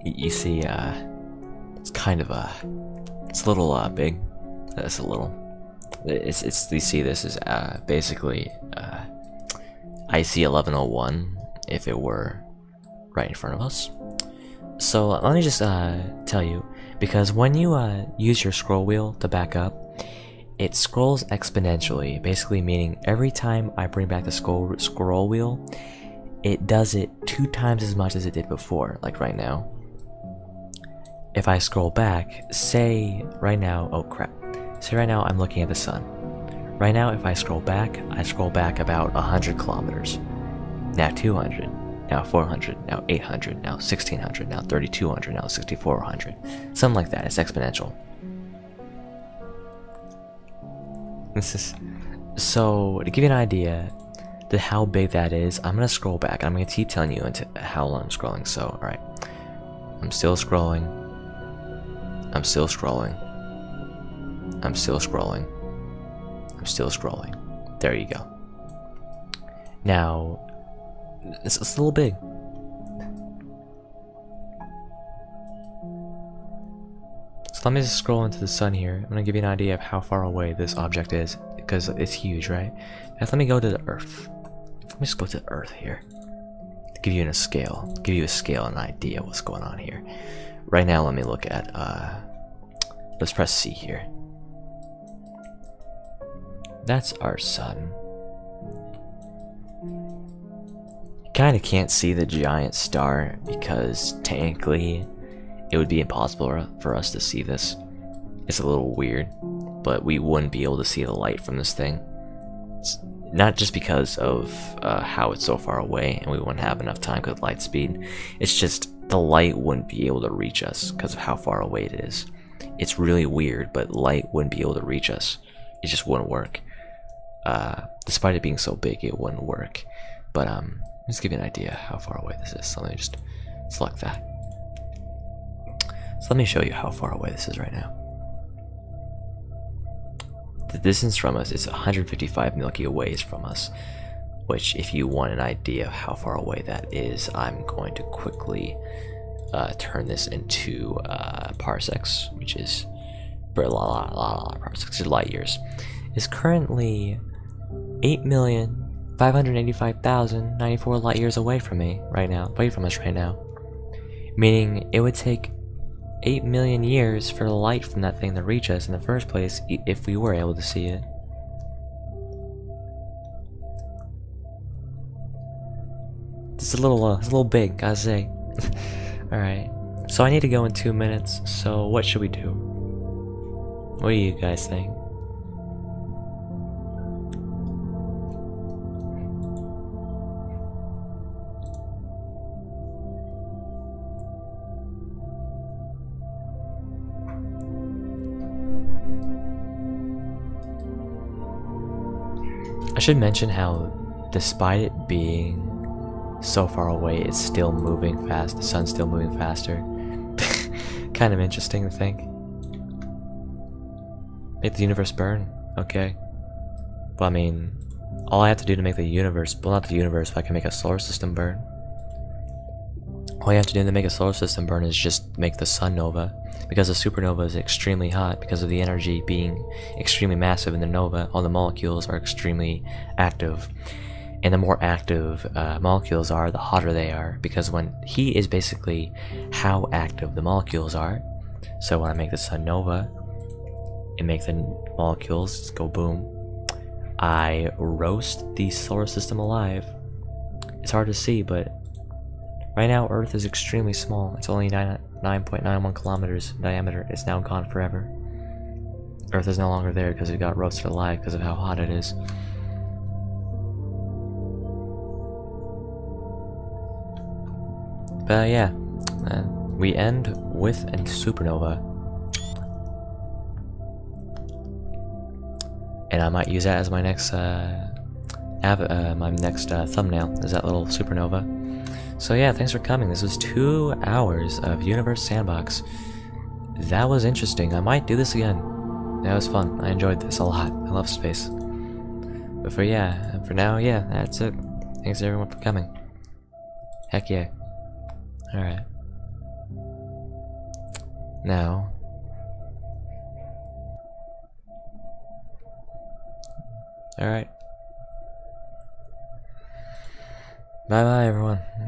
you see it's kind of it's a little big. That's a little it's you see this is basically IC 1101 if it were right in front of us. So let me just tell you, because when you use your scroll wheel to back up, it scrolls exponentially, basically meaning every time I bring back the scroll wheel, it does it 2 times as much as it did before, like right now. If I scroll back, say right now, oh crap, say right now I'm looking at the sun. Right now if I scroll back about 100 kilometers, now 200, now 400, now 800, now 1600, now 3200, now 6400, something like that. It's exponential. This is so to give you an idea to how big that is. I'm gonna scroll back. I'm gonna keep telling you into how long I'm scrolling. So, all right, I'm still scrolling. I'm still scrolling. I'm still scrolling. I'm still scrolling. There you go. Now. It's a little big. So let me just scroll into the sun here. I'm gonna give you an idea of how far away this object is, because it's huge, right? Now let me go to the Earth. Let me just go to the Earth here. To give you a scale. Give you a scale and an idea what's going on here. Right now let me look at let's press C here. That's our sun. Kinda can't see the giant star because technically it would be impossible for us to see this. It's a little weird, but we wouldn't be able to see the light from this thing. not just because of how it's so far away and we wouldn't have enough time because of light speed. It's just the light wouldn't be able to reach us because of how far away it is. It's really weird, but light wouldn't be able to reach us. It just wouldn't work. Despite it being so big, it wouldn't work. But just give you an idea how far away this is. So let me just select that. So let me show you how far away this is right now. The distance from us is 155 Milky Ways from us, which, if you want an idea of how far away that is, I'm going to quickly turn this into parsecs, which is parsecs, light years. Is currently 8,585,094 light years away from me right now, from us right now. Meaning it would take 8 million years for the light from that thing to reach us in the first place, if we were able to see it. It's a little big, gotta say. Alright, so I need to go in 2 minutes, so what should we do? What do you guys think? I should mention how, despite it being so far away, it's still moving fast. The sun's still moving faster. Kind of interesting to think. Make the universe burn. Okay. Well, I mean, all I have to do to make the universe, well, not the universe, but I can make a solar system burn. All you have to do to make a solar system burn is just make the sun nova. Because the supernova is extremely hot, because of the energy being extremely massive in the nova, all the molecules are extremely active. And the more active molecules are, the hotter they are, because when heat is basically how active the molecules are. So when I make the sun nova and make the molecules go boom, I roast the solar system alive. It's hard to see, but right now Earth is extremely small. It's only 9.91 kilometers in diameter. It's now gone forever. Earth is no longer there because it got roasted alive because of how hot it is. But yeah, we end with a supernova, and I might use that as my next thumbnail, is that little supernova. So yeah, thanks for coming. This was 2 hours of Universe Sandbox. That was interesting. I might do this again. That was fun. I enjoyed this a lot. I love space. But for now, yeah, that's it. Thanks everyone for coming. Heck yeah. Alright. Now. Alright. Bye bye, everyone.